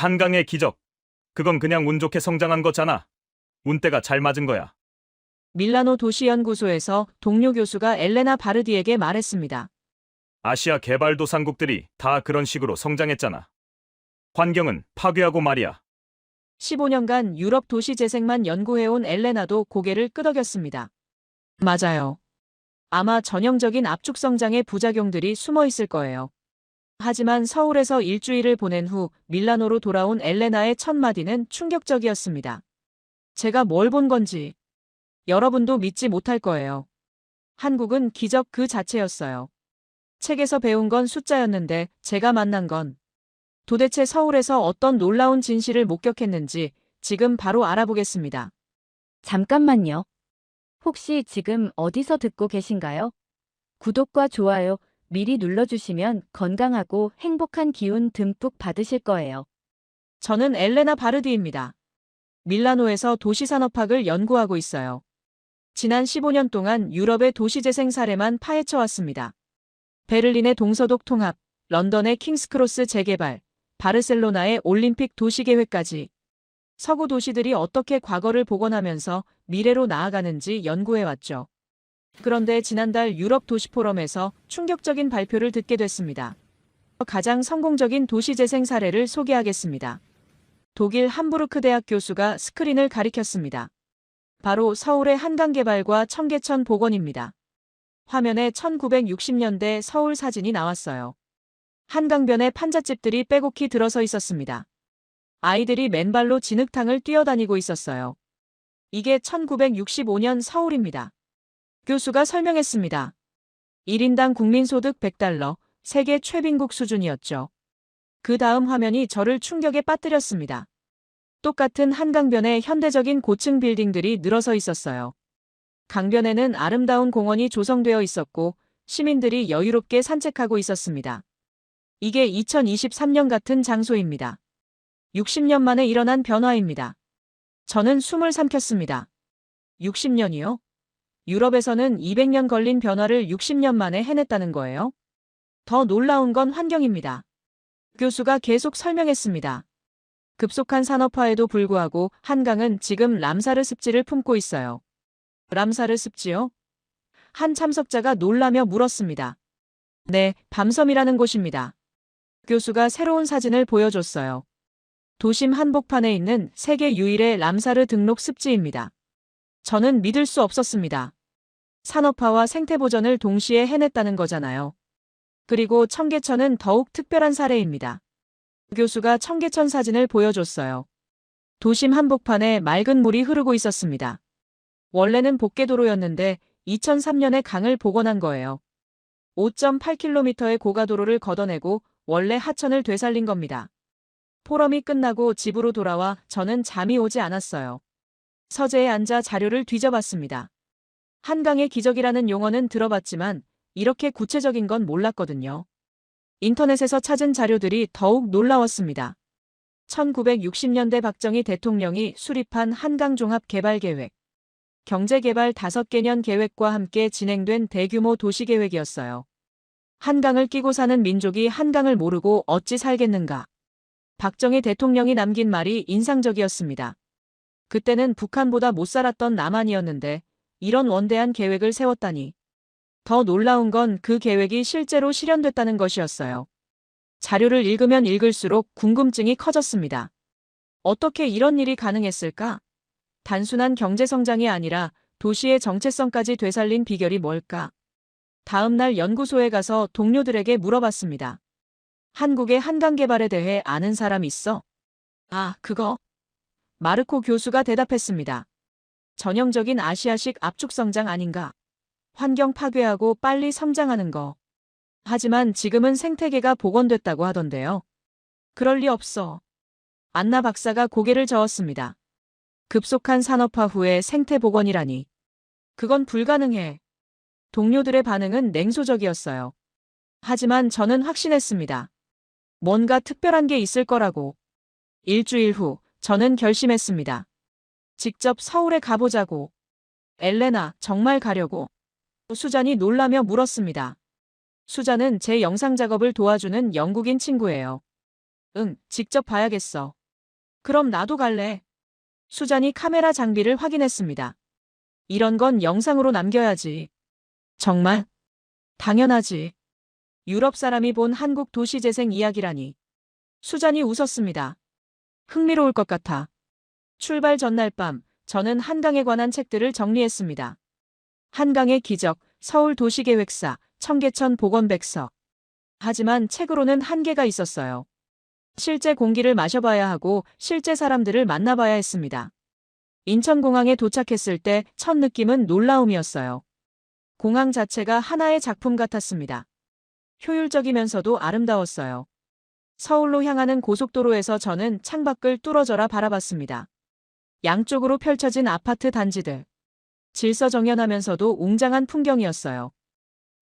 한강의 기적. 그건 그냥 운 좋게 성장한 거잖아. 운때가 잘 맞은 거야. 밀라노 도시연구소에서 동료 교수가 엘레나 바르디에게 말했습니다. 아시아 개발도상국들이 다 그런 식으로 성장했잖아. 환경은 파괴하고 말이야. 15년간 유럽 도시 재생만 연구해온 엘레나도 고개를 끄덕였습니다. 맞아요. 아마 전형적인 압축 성장의 부작용들이 숨어 있을 거예요. 하지만 서울에서 일주일을 보낸 후 밀라노로 돌아온 엘레나의 첫 마디는 충격적이었습니다. 제가 뭘 본 건지 여러분도 믿지 못할 거예요. 한국은 기적 그 자체였어요. 책에서 배운 건 숫자였는데 제가 만난 건 도대체 서울에서 어떤 놀라운 진실을 목격했는지 지금 바로 알아보겠습니다. 잠깐만요. 혹시 지금 어디서 듣고 계신가요? 구독과 좋아요 미리 눌러주시면 건강하고 행복한 기운 듬뿍 받으실 거예요. 저는 엘레나 바르디입니다. 밀라노에서 도시산업학을 연구하고 있어요. 지난 15년 동안 유럽의 도시재생 사례만 파헤쳐 왔습니다. 베를린의 동서독 통합, 런던의 킹스크로스 재개발, 바르셀로나의 올림픽 도시계획까지 서구 도시들이 어떻게 과거를 복원하면서 미래로 나아가는지 연구해왔죠. 그런데 지난달 유럽 도시포럼에서 충격적인 발표를 듣게 됐습니다. 가장 성공적인 도시재생 사례를 소개하겠습니다. 독일 함부르크 대학 교수가 스크린을 가리켰습니다. 바로 서울의 한강 개발과 청계천 복원입니다. 화면에 1960년대 서울 사진이 나왔어요. 한강변에 판잣집들이 빼곡히 들어서 있었습니다. 아이들이 맨발로 진흙탕을 뛰어다니고 있었어요. 이게 1965년 서울입니다. 교수가 설명했습니다. 1인당 국민소득 100달러, 세계 최빈국 수준이었죠. 그 다음 화면이 저를 충격에 빠뜨렸습니다. 똑같은 한강변에 현대적인 고층 빌딩들이 늘어서 있었어요. 강변에는 아름다운 공원이 조성되어 있었고 시민들이 여유롭게 산책하고 있었습니다. 이게 2023년 같은 장소입니다. 60년 만에 일어난 변화입니다. 저는 숨을 삼켰습니다. 60년이요? 유럽에서는 200년 걸린 변화를 60년 만에 해냈다는 거예요? 더 놀라운 건 환경입니다. 교수가 계속 설명했습니다. 급속한 산업화에도 불구하고 한강은 지금 람사르 습지를 품고 있어요. 람사르 습지요? 한 참석자가 놀라며 물었습니다. 네, 밤섬이라는 곳입니다. 교수가 새로운 사진을 보여줬어요. 도심 한복판에 있는 세계 유일의 람사르 등록 습지입니다. 저는 믿을 수 없었습니다. 산업화와 생태보전을 동시에 해냈다는 거잖아요. 그리고 청계천은 더욱 특별한 사례입니다. 교수가 청계천 사진을 보여줬어요. 도심 한복판에 맑은 물이 흐르고 있었습니다. 원래는 복개도로였는데 2003년에 강을 복원한 거예요. 5.8km의 고가도로를 걷어내고 원래 하천을 되살린 겁니다. 포럼이 끝나고 집으로 돌아와 저는 잠이 오지 않았어요. 서재에 앉아 자료를 뒤져봤습니다. 한강의 기적이라는 용어는 들어봤지만 이렇게 구체적인 건 몰랐거든요. 인터넷에서 찾은 자료들이 더욱 놀라웠습니다. 1960년대 박정희 대통령이 수립한 한강종합개발계획. 경제개발 5개년 계획과 함께 진행된 대규모 도시계획이었어요. 한강을 끼고 사는 민족이 한강을 모르고 어찌 살겠는가. 박정희 대통령이 남긴 말이 인상적이었습니다. 그때는 북한보다 못 살았던 남한이었는데 이런 원대한 계획을 세웠다니. 더 놀라운 건 그 계획이 실제로 실현됐다는 것이었어요. 자료를 읽으면 읽을수록 궁금증이 커졌습니다. 어떻게 이런 일이 가능했을까? 단순한 경제성장이 아니라 도시의 정체성까지 되살린 비결이 뭘까? 다음 날 연구소에 가서 동료들에게 물어봤습니다. 한국의 한강 개발에 대해 아는 사람 있어? 아, 그거? 마르코 교수가 대답했습니다. 전형적인 아시아식 압축성장 아닌가? 환경 파괴하고 빨리 성장하는 거. 하지만 지금은 생태계가 복원됐다고 하던데요. 그럴 리 없어. 안나 박사가 고개를 저었습니다. 급속한 산업화 후에 생태 복원이라니. 그건 불가능해. 동료들의 반응은 냉소적이었어요. 하지만 저는 확신했습니다. 뭔가 특별한 게 있을 거라고. 일주일 후 저는 결심했습니다. 직접 서울에 가보자고. 엘레나, 정말 가려고. 수잔이 놀라며 물었습니다. 수잔은 제 영상 작업을 도와주는 영국인 친구예요. 응, 직접 봐야겠어. 그럼 나도 갈래. 수잔이 카메라 장비를 확인했습니다. 이런 건 영상으로 남겨야지. 정말? 당연하지. 유럽 사람이 본 한국 도시재생 이야기라니. 수잔이 웃었습니다. 흥미로울 것 같아. 출발 전날 밤, 저는 한강에 관한 책들을 정리했습니다. 한강의 기적, 서울 도시계획사, 청계천 보건백서. 하지만 책으로는 한계가 있었어요. 실제 공기를 마셔봐야 하고 실제 사람들을 만나봐야 했습니다. 인천공항에 도착했을 때 첫 느낌은 놀라움이었어요. 공항 자체가 하나의 작품 같았습니다. 효율적이면서도 아름다웠어요. 서울로 향하는 고속도로에서 저는 창밖을 뚫어져라 바라봤습니다. 양쪽으로 펼쳐진 아파트 단지들. 질서정연하면서도 웅장한 풍경이었어요.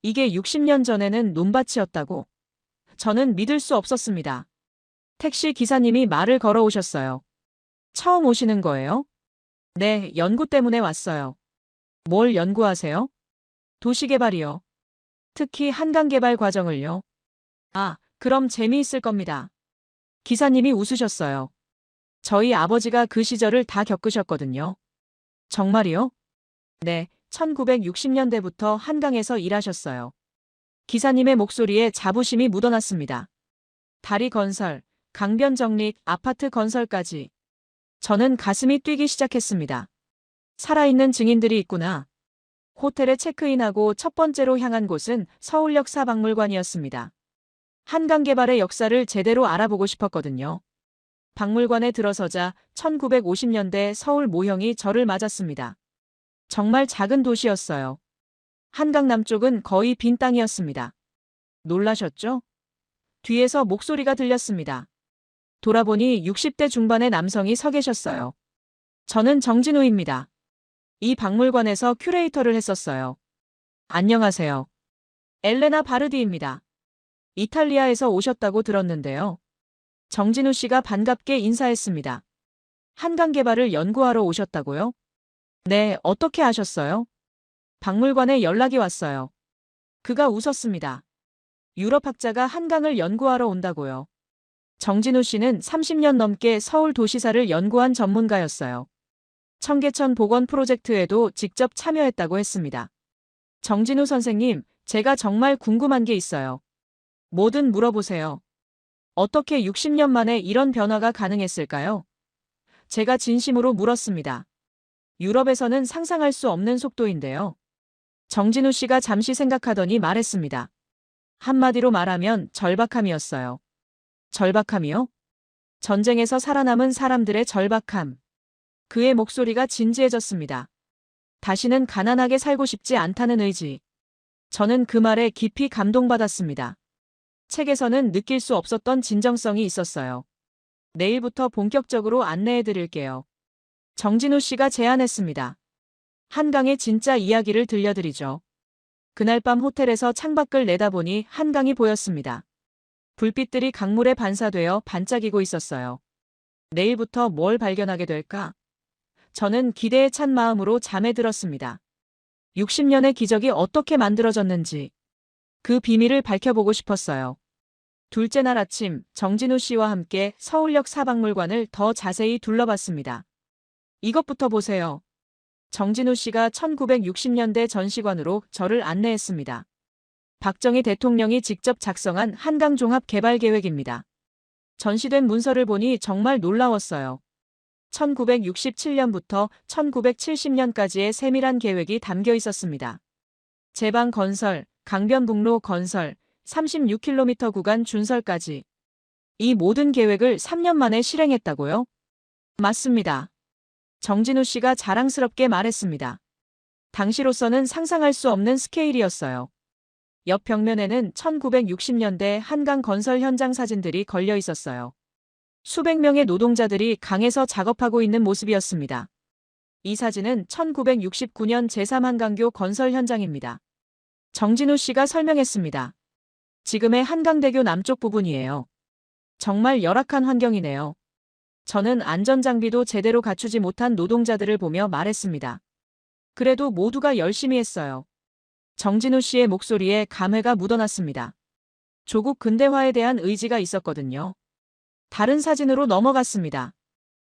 이게 60년 전에는 논밭이었다고? 저는 믿을 수 없었습니다. 택시 기사님이 말을 걸어오셨어요. 처음 오시는 거예요? 네, 연구 때문에 왔어요. 뭘 연구하세요? 도시개발이요. 특히 한강개발 과정을요. 아, 그럼 재미있을 겁니다. 기사님이 웃으셨어요. 저희 아버지가 그 시절을 다 겪으셨거든요. 정말이요? 네, 1960년대부터 한강에서 일하셨어요. 기사님의 목소리에 자부심이 묻어났습니다. 다리 건설, 강변 정립, 아파트 건설까지. 저는 가슴이 뛰기 시작했습니다. 살아있는 증인들이 있구나. 호텔에 체크인하고 첫 번째로 향한 곳은 서울역 사박물관이었습니다. 한강 개발의 역사를 제대로 알아보고 싶었거든요. 박물관에 들어서자 1950년대 서울 모형이 저를 맞았습니다. 정말 작은 도시였어요. 한강 남쪽은 거의 빈 땅이었습니다. 놀라셨죠? 뒤에서 목소리가 들렸습니다. 돌아보니 60대 중반의 남성이 서 계셨어요. 저는 정진우입니다. 이 박물관에서 큐레이터를 했었어요. 안녕하세요. 엘레나 바르디입니다. 이탈리아에서 오셨다고 들었는데요. 정진우 씨가 반갑게 인사했습니다. 한강 개발을 연구하러 오셨다고요? 네, 어떻게 아셨어요? 박물관에 연락이 왔어요. 그가 웃었습니다. 유럽 학자가 한강을 연구하러 온다고요. 정진우 씨는 30년 넘게 서울 도시사를 연구한 전문가였어요. 청계천 복원 프로젝트에도 직접 참여했다고 했습니다. 정진우 선생님, 제가 정말 궁금한 게 있어요. 뭐든 물어보세요. 어떻게 60년 만에 이런 변화가 가능했을까요? 제가 진심으로 물었습니다. 유럽에서는 상상할 수 없는 속도인데요. 정진우 씨가 잠시 생각하더니 말했습니다. 한마디로 말하면 절박함이었어요. 절박함이요? 전쟁에서 살아남은 사람들의 절박함. 그의 목소리가 진지해졌습니다. 다시는 가난하게 살고 싶지 않다는 의지. 저는 그 말에 깊이 감동받았습니다. 책에서는 느낄 수 없었던 진정성이 있었어요. 내일부터 본격적으로 안내해 드릴게요. 정진우 씨가 제안했습니다. 한강의 진짜 이야기를 들려드리죠. 그날 밤 호텔에서 창밖을 내다보니 한강이 보였습니다. 불빛들이 강물에 반사되어 반짝이고 있었어요. 내일부터 뭘 발견하게 될까? 저는 기대에 찬 마음으로 잠에 들었습니다. 60년의 기적이 어떻게 만들어졌는지 그 비밀을 밝혀보고 싶었어요. 둘째 날 아침 정진우 씨와 함께 서울역 사박물관을 더 자세히 둘러봤습니다. 이것부터 보세요. 정진우 씨가 1960년대 전시관으로 저를 안내했습니다. 박정희 대통령이 직접 작성한 한강종합개발계획입니다. 전시된 문서를 보니 정말 놀라웠어요. 1967년부터 1970년까지의 세밀한 계획이 담겨 있었습니다. 제방 건설, 강변북로 건설, 36km 구간 준설까지. 이 모든 계획을 3년 만에 실행했다고요? 맞습니다. 정진우 씨가 자랑스럽게 말했습니다. 당시로서는 상상할 수 없는 스케일이었어요. 옆 벽면에는 1960년대 한강 건설 현장 사진들이 걸려 있었어요. 수백 명의 노동자들이 강에서 작업하고 있는 모습이었습니다. 이 사진은 1969년 제3한강교 건설 현장입니다. 정진우 씨가 설명했습니다. 지금의 한강대교 남쪽 부분이에요. 정말 열악한 환경이네요. 저는 안전장비도 제대로 갖추지 못한 노동자들을 보며 말했습니다. 그래도 모두가 열심히 했어요. 정진우 씨의 목소리에 감회가 묻어났습니다. 조국 근대화에 대한 의지가 있었거든요. 다른 사진으로 넘어갔습니다.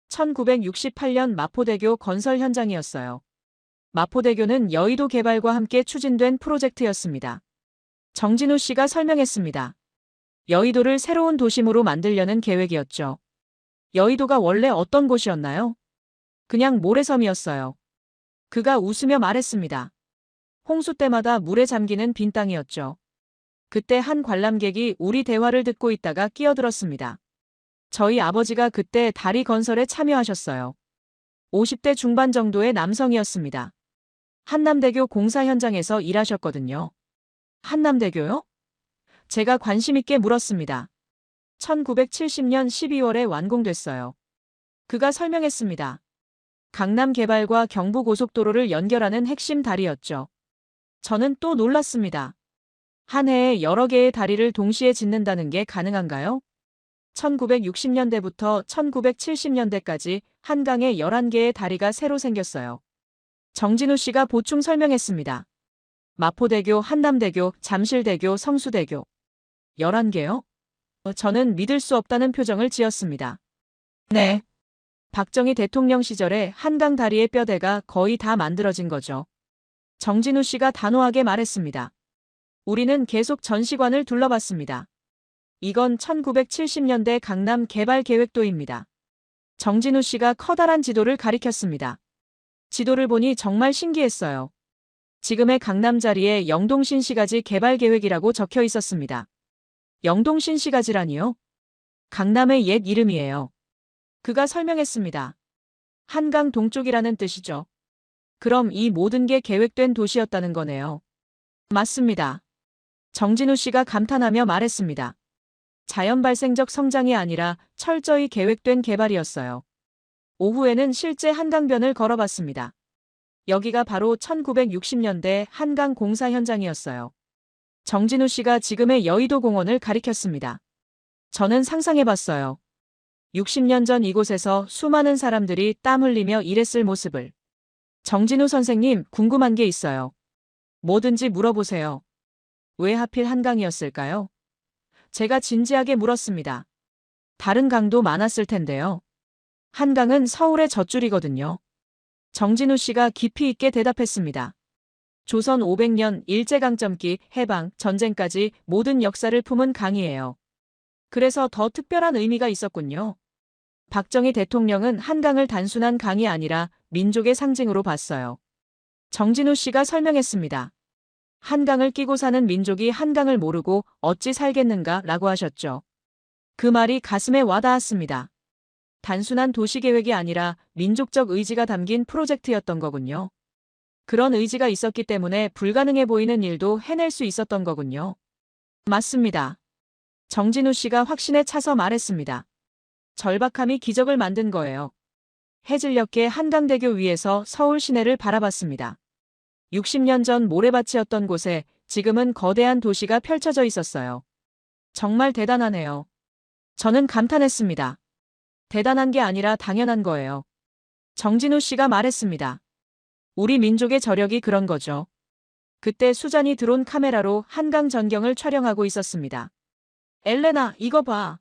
1968년 마포대교 건설 현장이었어요. 마포대교는 여의도 개발과 함께 추진된 프로젝트였습니다. 정진우 씨가 설명했습니다. 여의도를 새로운 도심으로 만들려는 계획이었죠. 여의도가 원래 어떤 곳이었나요? 그냥 모래섬이었어요. 그가 웃으며 말했습니다. 홍수 때마다 물에 잠기는 빈 땅이었죠. 그때 한 관람객이 우리 대화를 듣고 있다가 끼어들었습니다. 저희 아버지가 그때 다리 건설에 참여하셨어요. 50대 중반 정도의 남성이었습니다. 한남대교 공사 현장에서 일하셨거든요. 한남대교요? 제가 관심 있게 물었습니다. 1970년 12월에 완공됐어요. 그가 설명했습니다. 강남 개발과 경부고속도로를 연결하는 핵심 다리였죠. 저는 또 놀랐습니다. 한 해에 여러 개의 다리를 동시에 짓는다는 게 가능한가요? 1960년대부터 1970년대까지 한강에 11개의 다리가 새로 생겼어요. 정진우 씨가 보충 설명했습니다. 마포대교, 한남대교, 잠실대교, 성수대교. 11개요? 저는 믿을 수 없다는 표정을 지었습니다. 네. 박정희 대통령 시절에 한강 다리의 뼈대가 거의 다 만들어진 거죠. 정진우 씨가 단호하게 말했습니다. 우리는 계속 전시관을 둘러봤습니다. 이건 1970년대 강남 개발 계획도입니다. 정진우 씨가 커다란 지도를 가리켰습니다. 지도를 보니 정말 신기했어요. 지금의 강남 자리에 영동신시가지 개발 계획이라고 적혀 있었습니다. 영동신시가지라니요? 강남의 옛 이름이에요. 그가 설명했습니다. 한강 동쪽이라는 뜻이죠. 그럼 이 모든 게 계획된 도시였다는 거네요. 맞습니다. 정진우 씨가 감탄하며 말했습니다. 자연 발생적 성장이 아니라 철저히 계획된 개발이었어요. 오후에는 실제 한강변을 걸어봤습니다. 여기가 바로 1960년대 한강 공사 현장이었어요. 정진우 씨가 지금의 여의도 공원을 가리켰습니다. 저는 상상해봤어요. 60년 전 이곳에서 수많은 사람들이 땀 흘리며 일했을 모습을. 정진우 선생님, 궁금한 게 있어요. 뭐든지 물어보세요. 왜 하필 한강이었을까요? 제가 진지하게 물었습니다. 다른 강도 많았을 텐데요. 한강은 서울의 젖줄이거든요. 정진우 씨가 깊이 있게 대답했습니다. 조선 500년 일제강점기, 해방, 전쟁까지 모든 역사를 품은 강이에요. 그래서 더 특별한 의미가 있었군요. 박정희 대통령은 한강을 단순한 강이 아니라 민족의 상징으로 봤어요. 정진우 씨가 설명했습니다. 한강을 끼고 사는 민족이 한강을 모르고 어찌 살겠는가 라고 하셨죠. 그 말이 가슴에 와닿았습니다. 단순한 도시계획이 아니라 민족적 의지가 담긴 프로젝트였던 거군요. 그런 의지가 있었기 때문에 불가능해 보이는 일도 해낼 수 있었던 거군요. 맞습니다. 정진우 씨가 확신에 차서 말했습니다. 절박함이 기적을 만든 거예요. 해질녘에 한강대교 위에서 서울 시내를 바라봤습니다. 60년 전 모래밭이었던 곳에 지금은 거대한 도시가 펼쳐져 있었어요. 정말 대단하네요. 저는 감탄했습니다. 대단한 게 아니라 당연한 거예요. 정진우 씨가 말했습니다. 우리 민족의 저력이 그런 거죠. 그때 수잔이 드론 카메라로 한강 전경을 촬영하고 있었습니다. 엘레나, 이거 봐.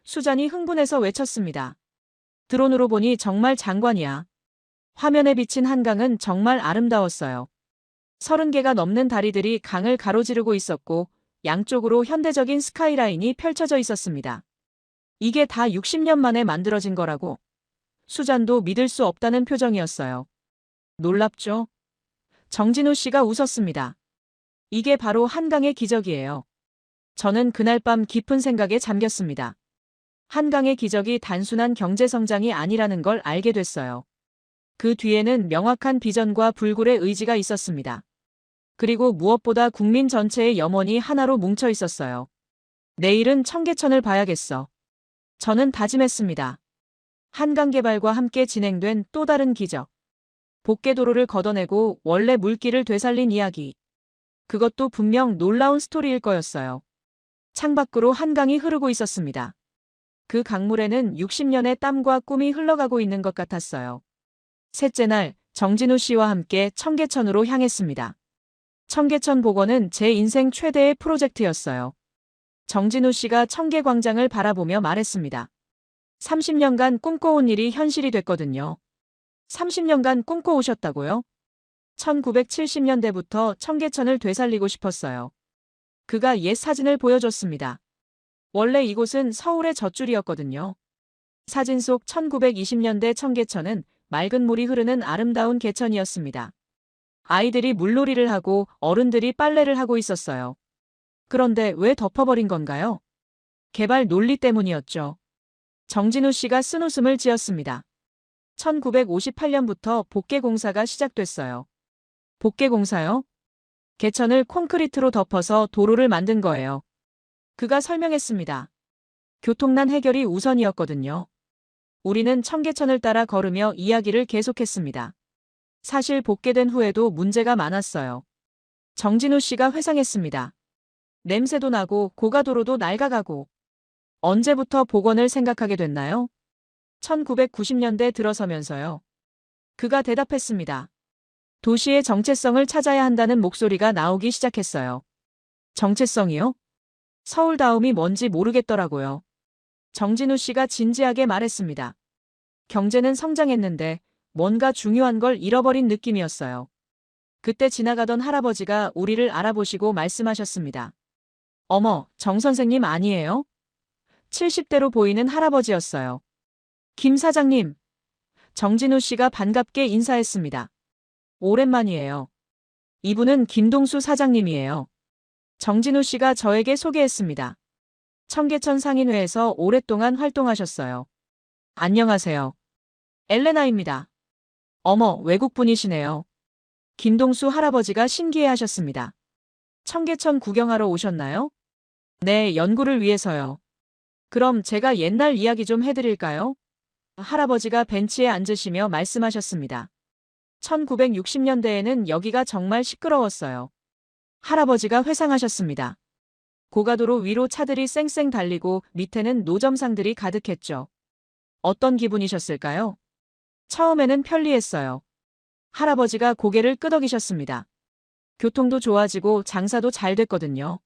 수잔이 흥분해서 외쳤습니다. 드론으로 보니 정말 장관이야. 화면에 비친 한강은 정말 아름다웠어요. 30개가 넘는 다리들이 강을 가로지르고 있었고 양쪽으로 현대적인 스카이라인이 펼쳐져 있었습니다. 이게 다 60년 만에 만들어진 거라고. 수잔도 믿을 수 없다는 표정이었어요. 놀랍죠? 정진우 씨가 웃었습니다. 이게 바로 한강의 기적이에요. 저는 그날 밤 깊은 생각에 잠겼습니다. 한강의 기적이 단순한 경제성장이 아니라는 걸 알게 됐어요. 그 뒤에는 명확한 비전과 불굴의 의지가 있었습니다. 그리고 무엇보다 국민 전체의 염원이 하나로 뭉쳐 있었어요. 내일은 청계천을 봐야겠어. 저는 다짐했습니다. 한강 개발과 함께 진행된 또 다른 기적. 복개도로를 걷어내고 원래 물길을 되살린 이야기. 그것도 분명 놀라운 스토리일 거였어요. 창밖으로 한강이 흐르고 있었습니다. 그 강물에는 60년의 땀과 꿈이 흘러가고 있는 것 같았어요. 셋째 날, 정진우 씨와 함께 청계천으로 향했습니다. 청계천 복원은 제 인생 최대의 프로젝트였어요. 정진우 씨가 청계광장을 바라보며 말했습니다. 30년간 꿈꿔온 일이 현실이 됐거든요. 30년간 꿈꿔오셨다고요? 1970년대부터 청계천을 되살리고 싶었어요. 그가 옛 사진을 보여줬습니다. 원래 이곳은 서울의 젖줄이었거든요. 사진 속 1920년대 청계천은 맑은 물이 흐르는 아름다운 개천이었습니다. 아이들이 물놀이를 하고 어른들이 빨래를 하고 있었어요. 그런데 왜 덮어버린 건가요? 개발 논리 때문이었죠. 정진우 씨가 쓴웃음을 지었습니다. 1958년부터 복개 공사가 시작됐어요. 복개 공사요? 개천을 콘크리트로 덮어서 도로를 만든 거예요. 그가 설명했습니다. 교통난 해결이 우선이었거든요. 우리는 청계천을 따라 걸으며 이야기를 계속했습니다. 사실 복개된 후에도 문제가 많았어요. 정진우 씨가 회상했습니다. 냄새도 나고 고가도로도 낡아가고. 언제부터 복원을 생각하게 됐나요? 1990년대 들어서면서요. 그가 대답했습니다. 도시의 정체성을 찾아야 한다는 목소리가 나오기 시작했어요. 정체성이요? 서울다움이 뭔지 모르겠더라고요. 정진우 씨가 진지하게 말했습니다. 경제는 성장했는데 뭔가 중요한 걸 잃어버린 느낌이었어요. 그때 지나가던 할아버지가 우리를 알아보시고 말씀하셨습니다. 어머, 정 선생님 아니에요? 70대로 보이는 할아버지였어요. 김 사장님. 정진우 씨가 반갑게 인사했습니다. 오랜만이에요. 이분은 김동수 사장님이에요. 정진우 씨가 저에게 소개했습니다. 청계천 상인회에서 오랫동안 활동하셨어요. 안녕하세요. 엘레나입니다. 어머, 외국분이시네요. 김동수 할아버지가 신기해하셨습니다. 청계천 구경하러 오셨나요? 네, 연구를 위해서요. 그럼 제가 옛날 이야기 좀 해드릴까요? 할아버지가 벤치에 앉으시며 말씀하셨습니다. 1960년대에는 여기가 정말 시끄러웠어요. 할아버지가 회상하셨습니다. 고가도로 위로 차들이 쌩쌩 달리고 밑에는 노점상들이 가득했죠. 어떤 기분이셨을까요? 처음에는 편리했어요. 할아버지가 고개를 끄덕이셨습니다. 교통도 좋아지고 장사도 잘 됐거든요.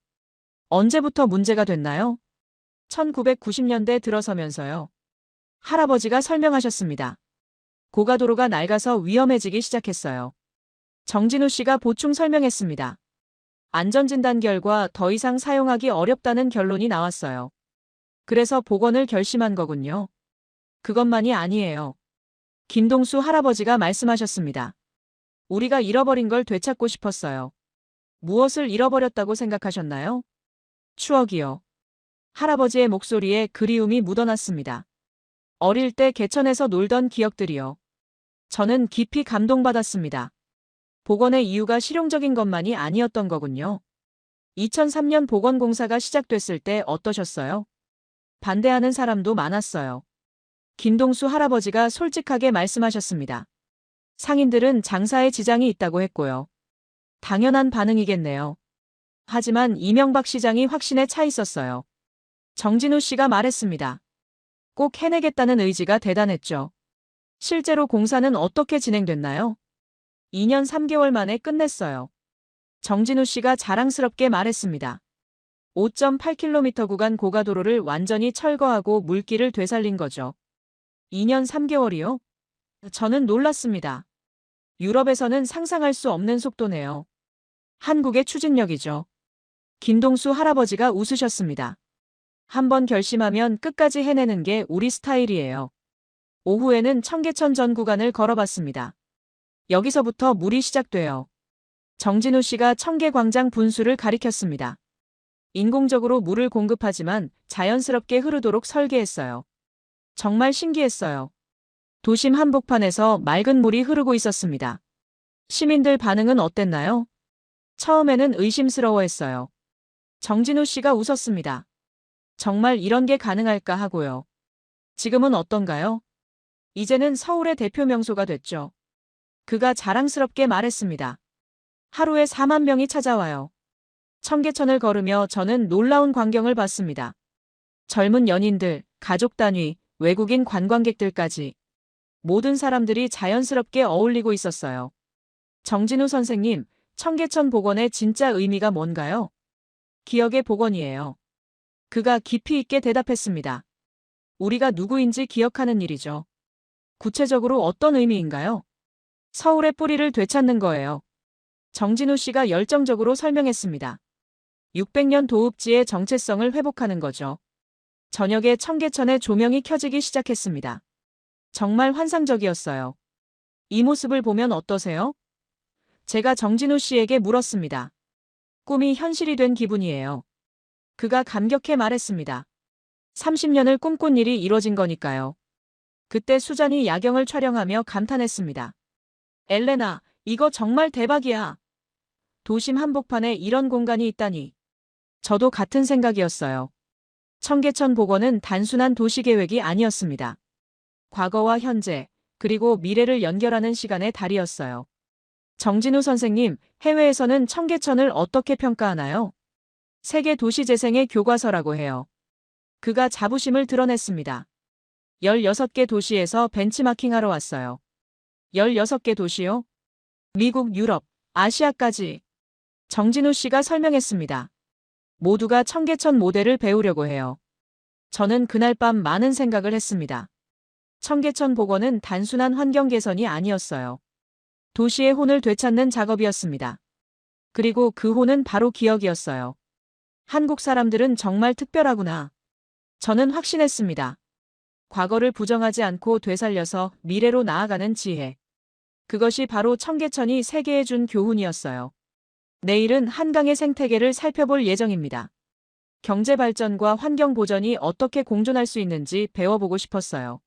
언제부터 문제가 됐나요? 1990년대 들어서면서요. 할아버지가 설명하셨습니다. 고가도로가 낡아서 위험해지기 시작했어요. 정진우 씨가 보충 설명했습니다. 안전진단 결과 더 이상 사용하기 어렵다는 결론이 나왔어요. 그래서 복원을 결심한 거군요. 그것만이 아니에요. 김동수 할아버지가 말씀하셨습니다. 우리가 잃어버린 걸 되찾고 싶었어요. 무엇을 잃어버렸다고 생각하셨나요? 추억이요. 할아버지의 목소리에 그리움이 묻어났습니다. 어릴 때 개천에서 놀던 기억들이요. 저는 깊이 감동받았습니다. 복원의 이유가 실용적인 것만이 아니었던 거군요. 2003년 복원공사가 시작됐을 때 어떠셨어요? 반대하는 사람도 많았어요. 김동수 할아버지가 솔직하게 말씀하셨습니다. 상인들은 장사에 지장이 있다고 했고요. 당연한 반응이겠네요. 하지만 이명박 시장이 확신에 차 있었어요. 정진우 씨가 말했습니다. 꼭 해내겠다는 의지가 대단했죠. 실제로 공사는 어떻게 진행됐나요? 2년 3개월 만에 끝냈어요. 정진우 씨가 자랑스럽게 말했습니다. 5.8km 구간 고가도로를 완전히 철거하고 물길을 되살린 거죠. 2년 3개월이요? 저는 놀랐습니다. 유럽에서는 상상할 수 없는 속도네요. 한국의 추진력이죠. 김동수 할아버지가 웃으셨습니다. 한번 결심하면 끝까지 해내는 게 우리 스타일이에요. 오후에는 청계천 전 구간을 걸어봤습니다. 여기서부터 물이 시작돼요. 정진우 씨가 청계광장 분수를 가리켰습니다. 인공적으로 물을 공급하지만 자연스럽게 흐르도록 설계했어요. 정말 신기했어요. 도심 한복판에서 맑은 물이 흐르고 있었습니다. 시민들 반응은 어땠나요? 처음에는 의심스러워했어요. 정진우 씨가 웃었습니다. 정말 이런 게 가능할까 하고요. 지금은 어떤가요? 이제는 서울의 대표 명소가 됐죠. 그가 자랑스럽게 말했습니다. 하루에 4만 명이 찾아와요. 청계천을 걸으며 저는 놀라운 광경을 봤습니다. 젊은 연인들, 가족 단위, 외국인 관광객들까지 모든 사람들이 자연스럽게 어울리고 있었어요. 정진우 선생님, 청계천 복원의 진짜 의미가 뭔가요? 기억의 복원이에요. 그가 깊이 있게 대답했습니다. 우리가 누구인지 기억하는 일이죠. 구체적으로 어떤 의미인가요? 서울의 뿌리를 되찾는 거예요. 정진우 씨가 열정적으로 설명했습니다. 600년 도읍지의 정체성을 회복하는 거죠. 저녁에 청계천에 조명이 켜지기 시작했습니다. 정말 환상적이었어요. 이 모습을 보면 어떠세요? 제가 정진우 씨에게 물었습니다. 꿈이 현실이 된 기분이에요. 그가 감격해 말했습니다. 30년을 꿈꾼 일이 이뤄진 거니까요. 그때 수잔이 야경을 촬영하며 감탄했습니다. 엘레나, 이거 정말 대박이야. 도심 한복판에 이런 공간이 있다니. 저도 같은 생각이었어요. 청계천 복원은 단순한 도시계획이 아니었습니다. 과거와 현재, 그리고 미래를 연결하는 시간의 달이었어요. 정진우 선생님, 해외에서는 청계천을 어떻게 평가하나요? 세계 도시 재생의 교과서라고 해요. 그가 자부심을 드러냈습니다. 16개 도시에서 벤치마킹하러 왔어요. 16개 도시요? 미국, 유럽, 아시아까지. 정진우 씨가 설명했습니다. 모두가 청계천 모델을 배우려고 해요. 저는 그날 밤 많은 생각을 했습니다. 청계천 복원은 단순한 환경 개선이 아니었어요. 도시의 혼을 되찾는 작업이었습니다. 그리고 그 혼은 바로 기억이었어요. 한국 사람들은 정말 특별하구나. 저는 확신했습니다. 과거를 부정하지 않고 되살려서 미래로 나아가는 지혜. 그것이 바로 청계천이 세계에 준 교훈이었어요. 내일은 한강의 생태계를 살펴볼 예정입니다. 경제 발전과 환경 보전이 어떻게 공존할 수 있는지 배워보고 싶었어요.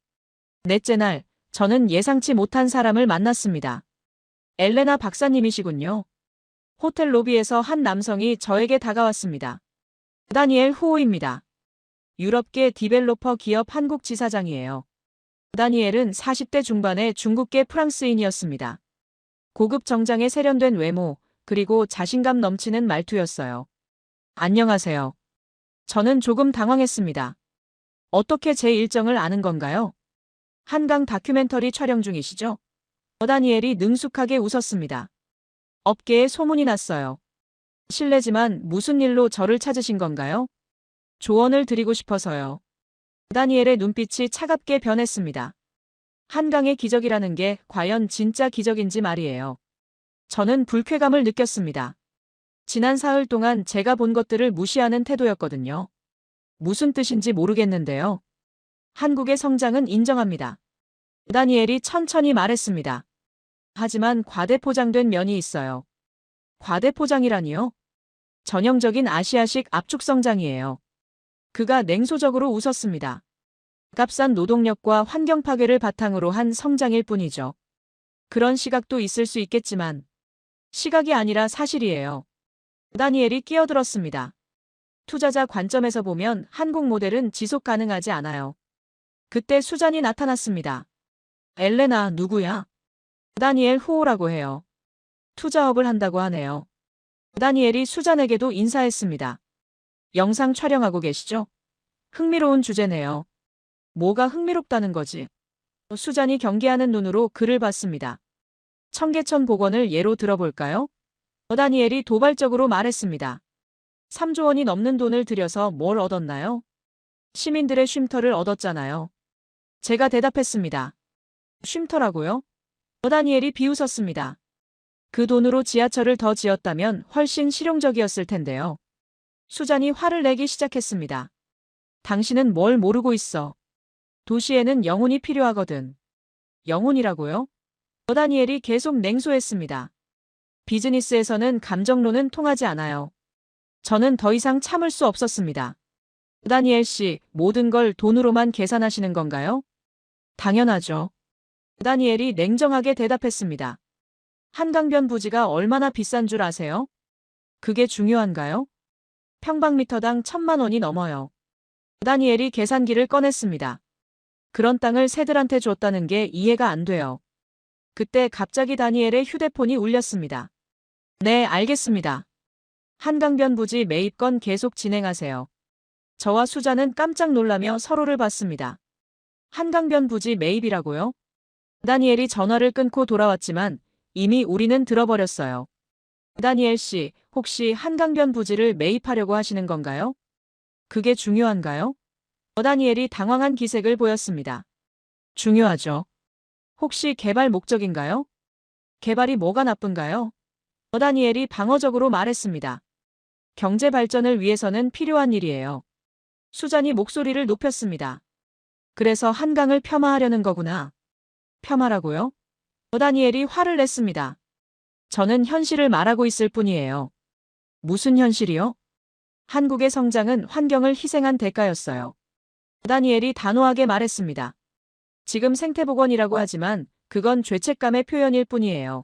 넷째 날, 저는 예상치 못한 사람을 만났습니다. 엘레나 박사님이시군요. 호텔 로비에서 한 남성이 저에게 다가왔습니다. 다니엘 후오입니다. 유럽계 디벨로퍼 기업 한국 지사장이에요. 다니엘은 40대 중반의 중국계 프랑스인이었습니다. 고급 정장에 세련된 외모, 그리고 자신감 넘치는 말투였어요. 안녕하세요. 저는 조금 당황했습니다. 어떻게 제 일정을 아는 건가요? 한강 다큐멘터리 촬영 중이시죠? 다니엘이 능숙하게 웃었습니다. 업계에 소문이 났어요. 실례지만 무슨 일로 저를 찾으신 건가요? 조언을 드리고 싶어서요. 다니엘의 눈빛이 차갑게 변했습니다. 한강의 기적이라는 게 과연 진짜 기적인지 말이에요. 저는 불쾌감을 느꼈습니다. 지난 사흘 동안 제가 본 것들을 무시하는 태도였거든요. 무슨 뜻인지 모르겠는데요. 한국의 성장은 인정합니다. 다니엘이 천천히 말했습니다. 하지만 과대포장된 면이 있어요. 과대포장이라니요? 전형적인 아시아식 압축 성장이에요. 그가 냉소적으로 웃었습니다. 값싼 노동력과 환경 파괴를 바탕으로 한 성장일 뿐이죠. 그런 시각도 있을 수 있겠지만 시각이 아니라 사실이에요. 다니엘이 끼어들었습니다. 투자자 관점에서 보면 한국 모델은 지속 가능하지 않아요. 그때 수잔이 나타났습니다. 엘레나 누구야? 다니엘 후오라고 해요. 투자업을 한다고 하네요. 다니엘이 수잔에게도 인사했습니다. 영상 촬영하고 계시죠? 흥미로운 주제네요. 뭐가 흥미롭다는 거지? 수잔이 경계하는 눈으로 그를 봤습니다. 청계천 복원을 예로 들어볼까요? 다니엘이 도발적으로 말했습니다. 3조 원이 넘는 돈을 들여서 뭘 얻었나요? 시민들의 쉼터를 얻었잖아요. 제가 대답했습니다. 쉼터라고요? 다니엘이 비웃었습니다. 그 돈으로 지하철을 더 지었다면 훨씬 실용적이었을 텐데요. 수잔이 화를 내기 시작했습니다. 당신은 뭘 모르고 있어. 도시에는 영혼이 필요하거든. 영혼이라고요? 다니엘이 계속 냉소했습니다. 비즈니스에서는 감정론은 통하지 않아요. 저는 더 이상 참을 수 없었습니다. 다니엘 씨, 모든 걸 돈으로만 계산하시는 건가요? 당연하죠. 다니엘이 냉정하게 대답했습니다. 한강변 부지가 얼마나 비싼 줄 아세요? 그게 중요한가요? 평방미터당 1,000만 원이 넘어요. 다니엘이 계산기를 꺼냈습니다. 그런 땅을 새들한테 줬다는 게 이해가 안 돼요. 그때 갑자기 다니엘의 휴대폰이 울렸습니다. 네, 알겠습니다. 한강변 부지 매입건 계속 진행하세요. 저와 수잔은 깜짝 놀라며 서로를 봤습니다. 한강변 부지 매입이라고요? 다니엘이 전화를 끊고 돌아왔지만 이미 우리는 들어버렸어요. 다니엘 씨, 혹시 한강변 부지를 매입하려고 하시는 건가요? 그게 중요한가요? 다니엘이 당황한 기색을 보였습니다. 중요하죠. 혹시 개발 목적인가요? 개발이 뭐가 나쁜가요? 다니엘이 방어적으로 말했습니다. 경제 발전을 위해서는 필요한 일이에요. 수잔이 목소리를 높였습니다. 그래서 한강을 폄하하려는 거구나. 폄하라고요? 다니엘이 화를 냈습니다. 저는 현실을 말하고 있을 뿐이에요. 무슨 현실이요? 한국의 성장은 환경을 희생한 대가였어요. 다니엘이 단호하게 말했습니다. 지금 생태복원이라고 하지만 그건 죄책감의 표현일 뿐이에요.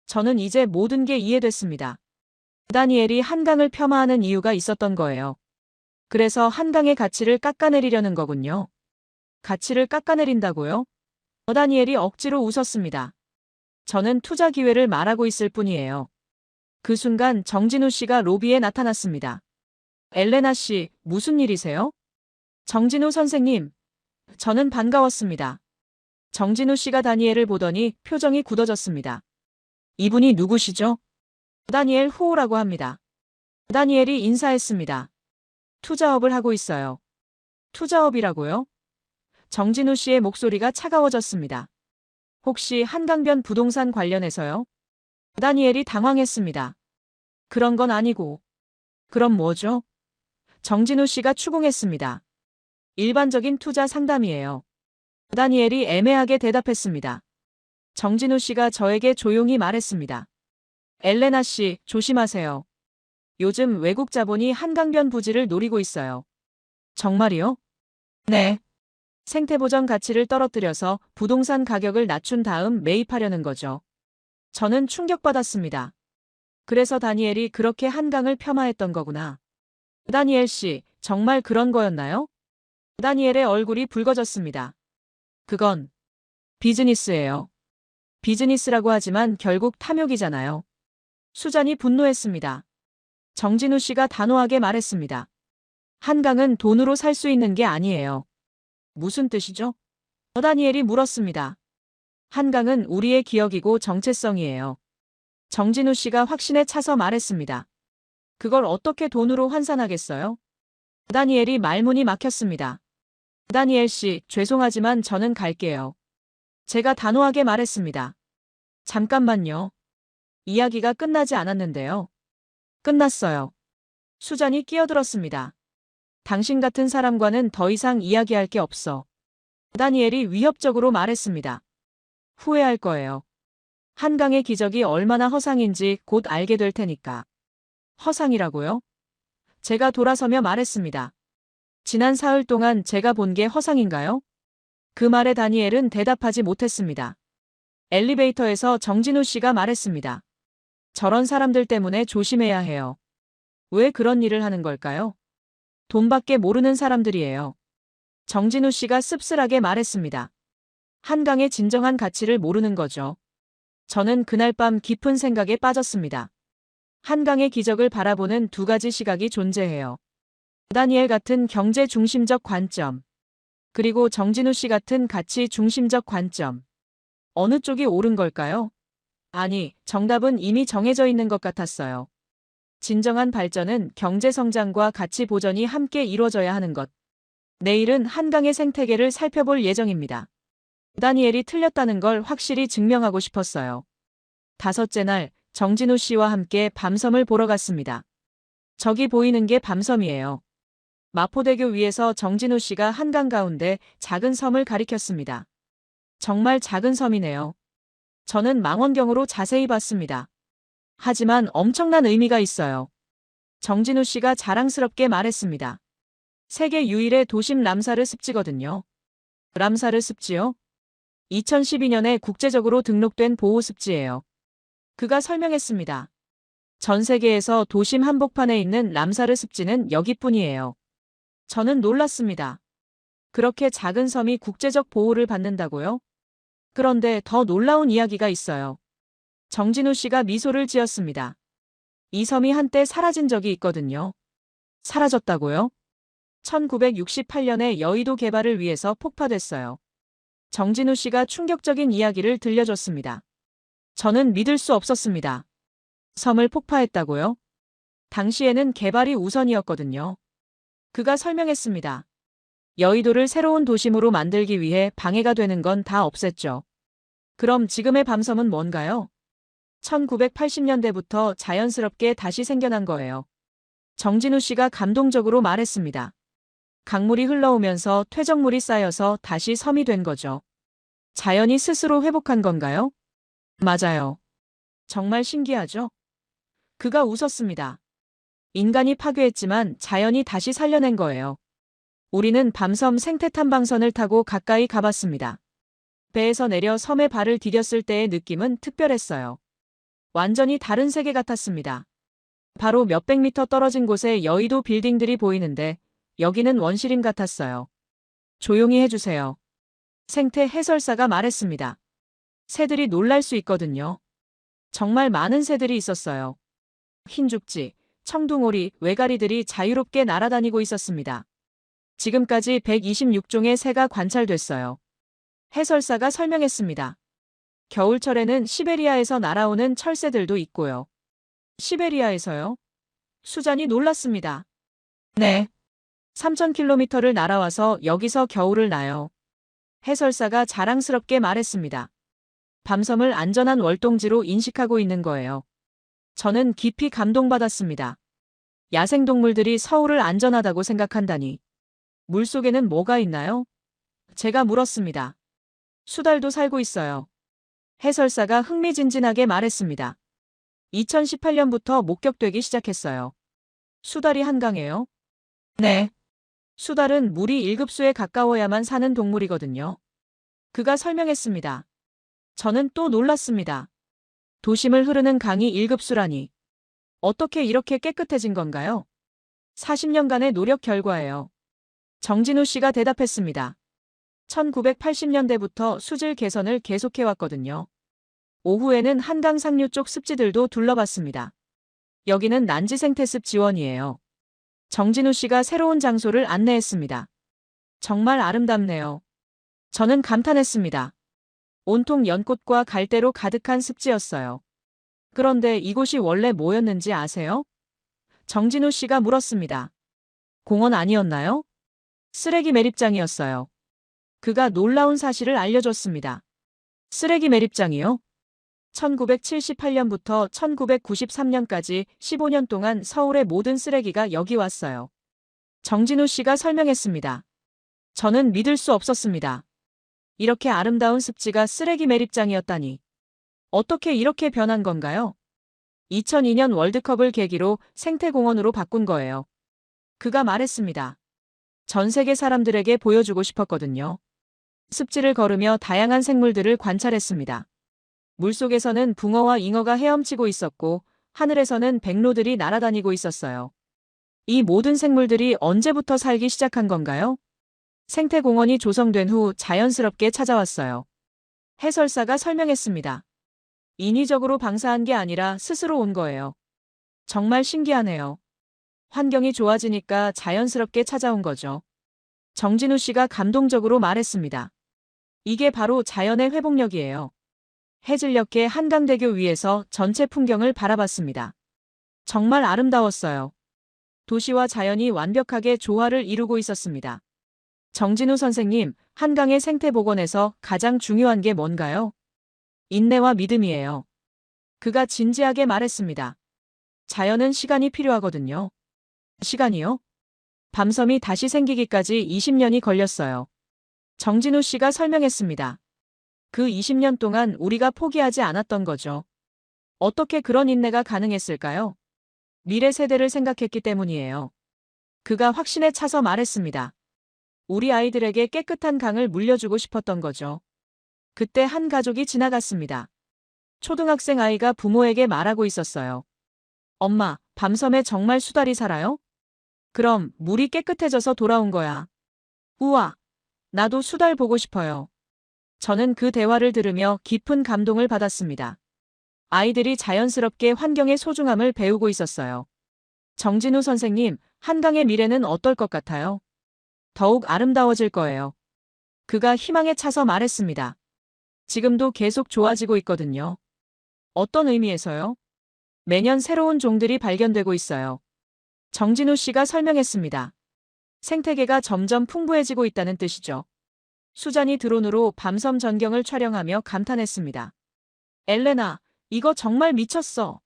저는 이제 모든 게 이해됐습니다. 다니엘이 한강을 폄하하는 이유가 있었던 거예요. 그래서 한강의 가치를 깎아내리려는 거군요. 가치를 깎아내린다고요? 다니엘이 억지로 웃었습니다. 저는 투자 기회를 말하고 있을 뿐이에요. 그 순간 정진우 씨가 로비에 나타났습니다. 엘레나 씨, 무슨 일이세요? 정진우 선생님, 저는 반가웠습니다. 정진우 씨가 다니엘을 보더니 표정이 굳어졌습니다. 이분이 누구시죠? 다니엘 후오라고 합니다. 다니엘이 인사했습니다. 투자업을 하고 있어요. 투자업이라고요? 정진우 씨의 목소리가 차가워졌습니다. 혹시 한강변 부동산 관련해서요? 다니엘이 당황했습니다. 그런 건 아니고. 그럼 뭐죠? 정진우 씨가 추궁했습니다. 일반적인 투자 상담이에요. 다니엘이 애매하게 대답했습니다. 정진우 씨가 저에게 조용히 말했습니다. 엘레나 씨, 조심하세요. 요즘 외국 자본이 한강변 부지를 노리고 있어요. 정말이요? 네. 생태보전 가치를 떨어뜨려서 부동산 가격을 낮춘 다음 매입하려는 거죠. 저는 충격받았습니다. 그래서 다니엘이 그렇게 한강을 폄하했던 거구나. 다니엘 씨, 정말 그런 거였나요? 다니엘의 얼굴이 붉어졌습니다. 그건 비즈니스예요. 비즈니스라고 하지만 결국 탐욕이잖아요. 수잔이 분노했습니다. 정진우 씨가 단호하게 말했습니다. 한강은 돈으로 살 수 있는 게 아니에요. 무슨 뜻이죠? 다니엘이 물었습니다. 한강은 우리의 기억이고 정체성이에요. 정진우 씨가 확신에 차서 말했습니다. 그걸 어떻게 돈으로 환산하겠어요? 다니엘이 말문이 막혔습니다. 다니엘 씨, 죄송하지만 저는 갈게요. 제가 단호하게 말했습니다. 잠깐만요. 이야기가 끝나지 않았는데요. 끝났어요. 수잔이 끼어들었습니다. 당신 같은 사람과는 더 이상 이야기할 게 없어. 다니엘이 위협적으로 말했습니다. 후회할 거예요. 한강의 기적이 얼마나 허상인지 곧 알게 될 테니까. 허상이라고요? 제가 돌아서며 말했습니다. 지난 사흘 동안 제가 본 게 허상인가요? 그 말에 다니엘은 대답하지 못했습니다. 엘리베이터에서 정진우 씨가 말했습니다. 저런 사람들 때문에 조심해야 해요. 왜 그런 일을 하는 걸까요? 돈밖에 모르는 사람들이에요. 정진우 씨가 씁쓸하게 말했습니다. 한강의 진정한 가치를 모르는 거죠. 저는 그날 밤 깊은 생각에 빠졌습니다. 한강의 기적을 바라보는 두 가지 시각이 존재해요. 다니엘 같은 경제 중심적 관점, 그리고 정진우 씨 같은 가치 중심적 관점. 어느 쪽이 옳은 걸까요? 아니, 정답은 이미 정해져 있는 것 같았어요. 진정한 발전은 경제 성장과 가치 보전이 함께 이루어져야 하는 것. 내일은 한강의 생태계를 살펴볼 예정입니다. 다니엘이 틀렸다는 걸 확실히 증명하고 싶었어요. 다섯째 날, 정진우 씨와 함께 밤섬을 보러 갔습니다. 저기 보이는 게 밤섬이에요. 마포대교 위에서 정진우 씨가 한강 가운데 작은 섬을 가리켰습니다. 정말 작은 섬이네요. 저는 망원경으로 자세히 봤습니다. 하지만 엄청난 의미가 있어요. 정진우 씨가 자랑스럽게 말했습니다. 세계 유일의 도심 람사르 습지거든요. 람사르 습지요? 2012년에 국제적으로 등록된 보호습지예요. 그가 설명했습니다. 전 세계에서 도심 한복판에 있는 람사르 습지는 여기뿐이에요. 저는 놀랐습니다. 그렇게 작은 섬이 국제적 보호를 받는다고요? 그런데 더 놀라운 이야기가 있어요. 정진우 씨가 미소를 지었습니다. 이 섬이 한때 사라진 적이 있거든요. 사라졌다고요? 1968년에 여의도 개발을 위해서 폭파됐어요. 정진우 씨가 충격적인 이야기를 들려줬습니다. 저는 믿을 수 없었습니다. 섬을 폭파했다고요? 당시에는 개발이 우선이었거든요. 그가 설명했습니다. 여의도를 새로운 도심으로 만들기 위해 방해가 되는 건 다 없앴죠. 그럼 지금의 밤섬은 뭔가요? 1980년대부터 자연스럽게 다시 생겨난 거예요. 정진우 씨가 감동적으로 말했습니다. 강물이 흘러오면서 퇴적물이 쌓여서 다시 섬이 된 거죠. 자연이 스스로 회복한 건가요? 맞아요. 정말 신기하죠? 그가 웃었습니다. 인간이 파괴했지만 자연이 다시 살려낸 거예요. 우리는 밤섬 생태탐방선을 타고 가까이 가봤습니다. 배에서 내려 섬에 발을 디뎠을 때의 느낌은 특별했어요. 완전히 다른 세계 같았습니다. 바로 몇백 미터 떨어진 곳에 여의도 빌딩들이 보이는데 여기는 원시림 같았어요. 조용히 해주세요. 생태 해설사가 말했습니다. 새들이 놀랄 수 있거든요. 정말 많은 새들이 있었어요. 흰죽지, 청둥오리, 외가리들이 자유롭게 날아다니고 있었습니다. 지금까지 126종의 새가 관찰됐어요. 해설사가 설명했습니다. 겨울철에는 시베리아에서 날아오는 철새들도 있고요. 시베리아에서요? 수잔이 놀랐습니다. 네. 3,000km를 날아와서 여기서 겨울을 나요. 해설사가 자랑스럽게 말했습니다. 밤섬을 안전한 월동지로 인식하고 있는 거예요. 저는 깊이 감동받았습니다. 야생동물들이 서울을 안전하다고 생각한다니. 물속에는 뭐가 있나요? 제가 물었습니다. 수달도 살고 있어요. 해설사가 흥미진진하게 말했습니다. 2018년부터 목격되기 시작했어요. 수달이 한강에요? 네. 수달은 물이 1급수에 가까워야만 사는 동물이거든요. 그가 설명했습니다. 저는 또 놀랐습니다. 도심을 흐르는 강이 1급수라니. 어떻게 이렇게 깨끗해진 건가요? 40년간의 노력 결과예요. 정진우 씨가 대답했습니다. 1980년대부터 수질 개선을 계속해왔거든요. 오후에는 한강 상류 쪽 습지들도 둘러봤습니다. 여기는 난지생태습 지원이에요. 정진우 씨가 새로운 장소를 안내했습니다. 정말 아름답네요. 저는 감탄했습니다. 온통 연꽃과 갈대로 가득한 습지였어요. 그런데 이곳이 원래 뭐였는지 아세요? 정진우 씨가 물었습니다. 공원 아니었나요? 쓰레기 매립장이었어요. 그가 놀라운 사실을 알려줬습니다. 쓰레기 매립장이요? 1978년부터 1993년까지 15년 동안 서울의 모든 쓰레기가 여기 왔어요. 정진우 씨가 설명했습니다. 저는 믿을 수 없었습니다. 이렇게 아름다운 습지가 쓰레기 매립장이었다니. 어떻게 이렇게 변한 건가요? 2002년 월드컵을 계기로 생태공원으로 바꾼 거예요. 그가 말했습니다. 전 세계 사람들에게 보여주고 싶었거든요. 습지를 걸으며 다양한 생물들을 관찰했습니다. 물속에서는 붕어와 잉어가 헤엄치고 있었고 하늘에서는 백로들이 날아다니고 있었어요. 이 모든 생물들이 언제부터 살기 시작한 건가요? 생태공원이 조성된 후 자연스럽게 찾아왔어요. 해설사가 설명했습니다. 인위적으로 방사한 게 아니라 스스로 온 거예요. 정말 신기하네요. 환경이 좋아지니까 자연스럽게 찾아온 거죠. 정진우 씨가 감동적으로 말했습니다. 이게 바로 자연의 회복력이에요. 해질녘에 한강대교 위에서 전체 풍경을 바라봤습니다. 정말 아름다웠어요. 도시와 자연이 완벽하게 조화를 이루고 있었습니다. 정진우 선생님, 한강의 생태복원에서 가장 중요한 게 뭔가요? 인내와 믿음이에요. 그가 진지하게 말했습니다. 자연은 시간이 필요하거든요. 시간이요? 밤섬이 다시 생기기까지 20년이 걸렸어요. 정진우 씨가 설명했습니다. 그 20년 동안 우리가 포기하지 않았던 거죠. 어떻게 그런 인내가 가능했을까요? 미래 세대를 생각했기 때문이에요. 그가 확신에 차서 말했습니다. 우리 아이들에게 깨끗한 강을 물려주고 싶었던 거죠. 그때 한 가족이 지나갔습니다. 초등학생 아이가 부모에게 말하고 있었어요. 엄마, 밤섬에 정말 수달이 살아요? 그럼 물이 깨끗해져서 돌아온 거야. 우와, 나도 수달 보고 싶어요. 저는 그 대화를 들으며 깊은 감동을 받았습니다. 아이들이 자연스럽게 환경의 소중함을 배우고 있었어요. 정진우 선생님, 한강의 미래는 어떨 것 같아요? 더욱 아름다워질 거예요. 그가 희망에 차서 말했습니다. 지금도 계속 좋아지고 있거든요. 어떤 의미에서요? 매년 새로운 종들이 발견되고 있어요. 정진우 씨가 설명했습니다. 생태계가 점점 풍부해지고 있다는 뜻이죠. 수잔이 드론으로 밤섬 전경을 촬영하며 감탄했습니다. 엘레나, 이거 정말 미쳤어.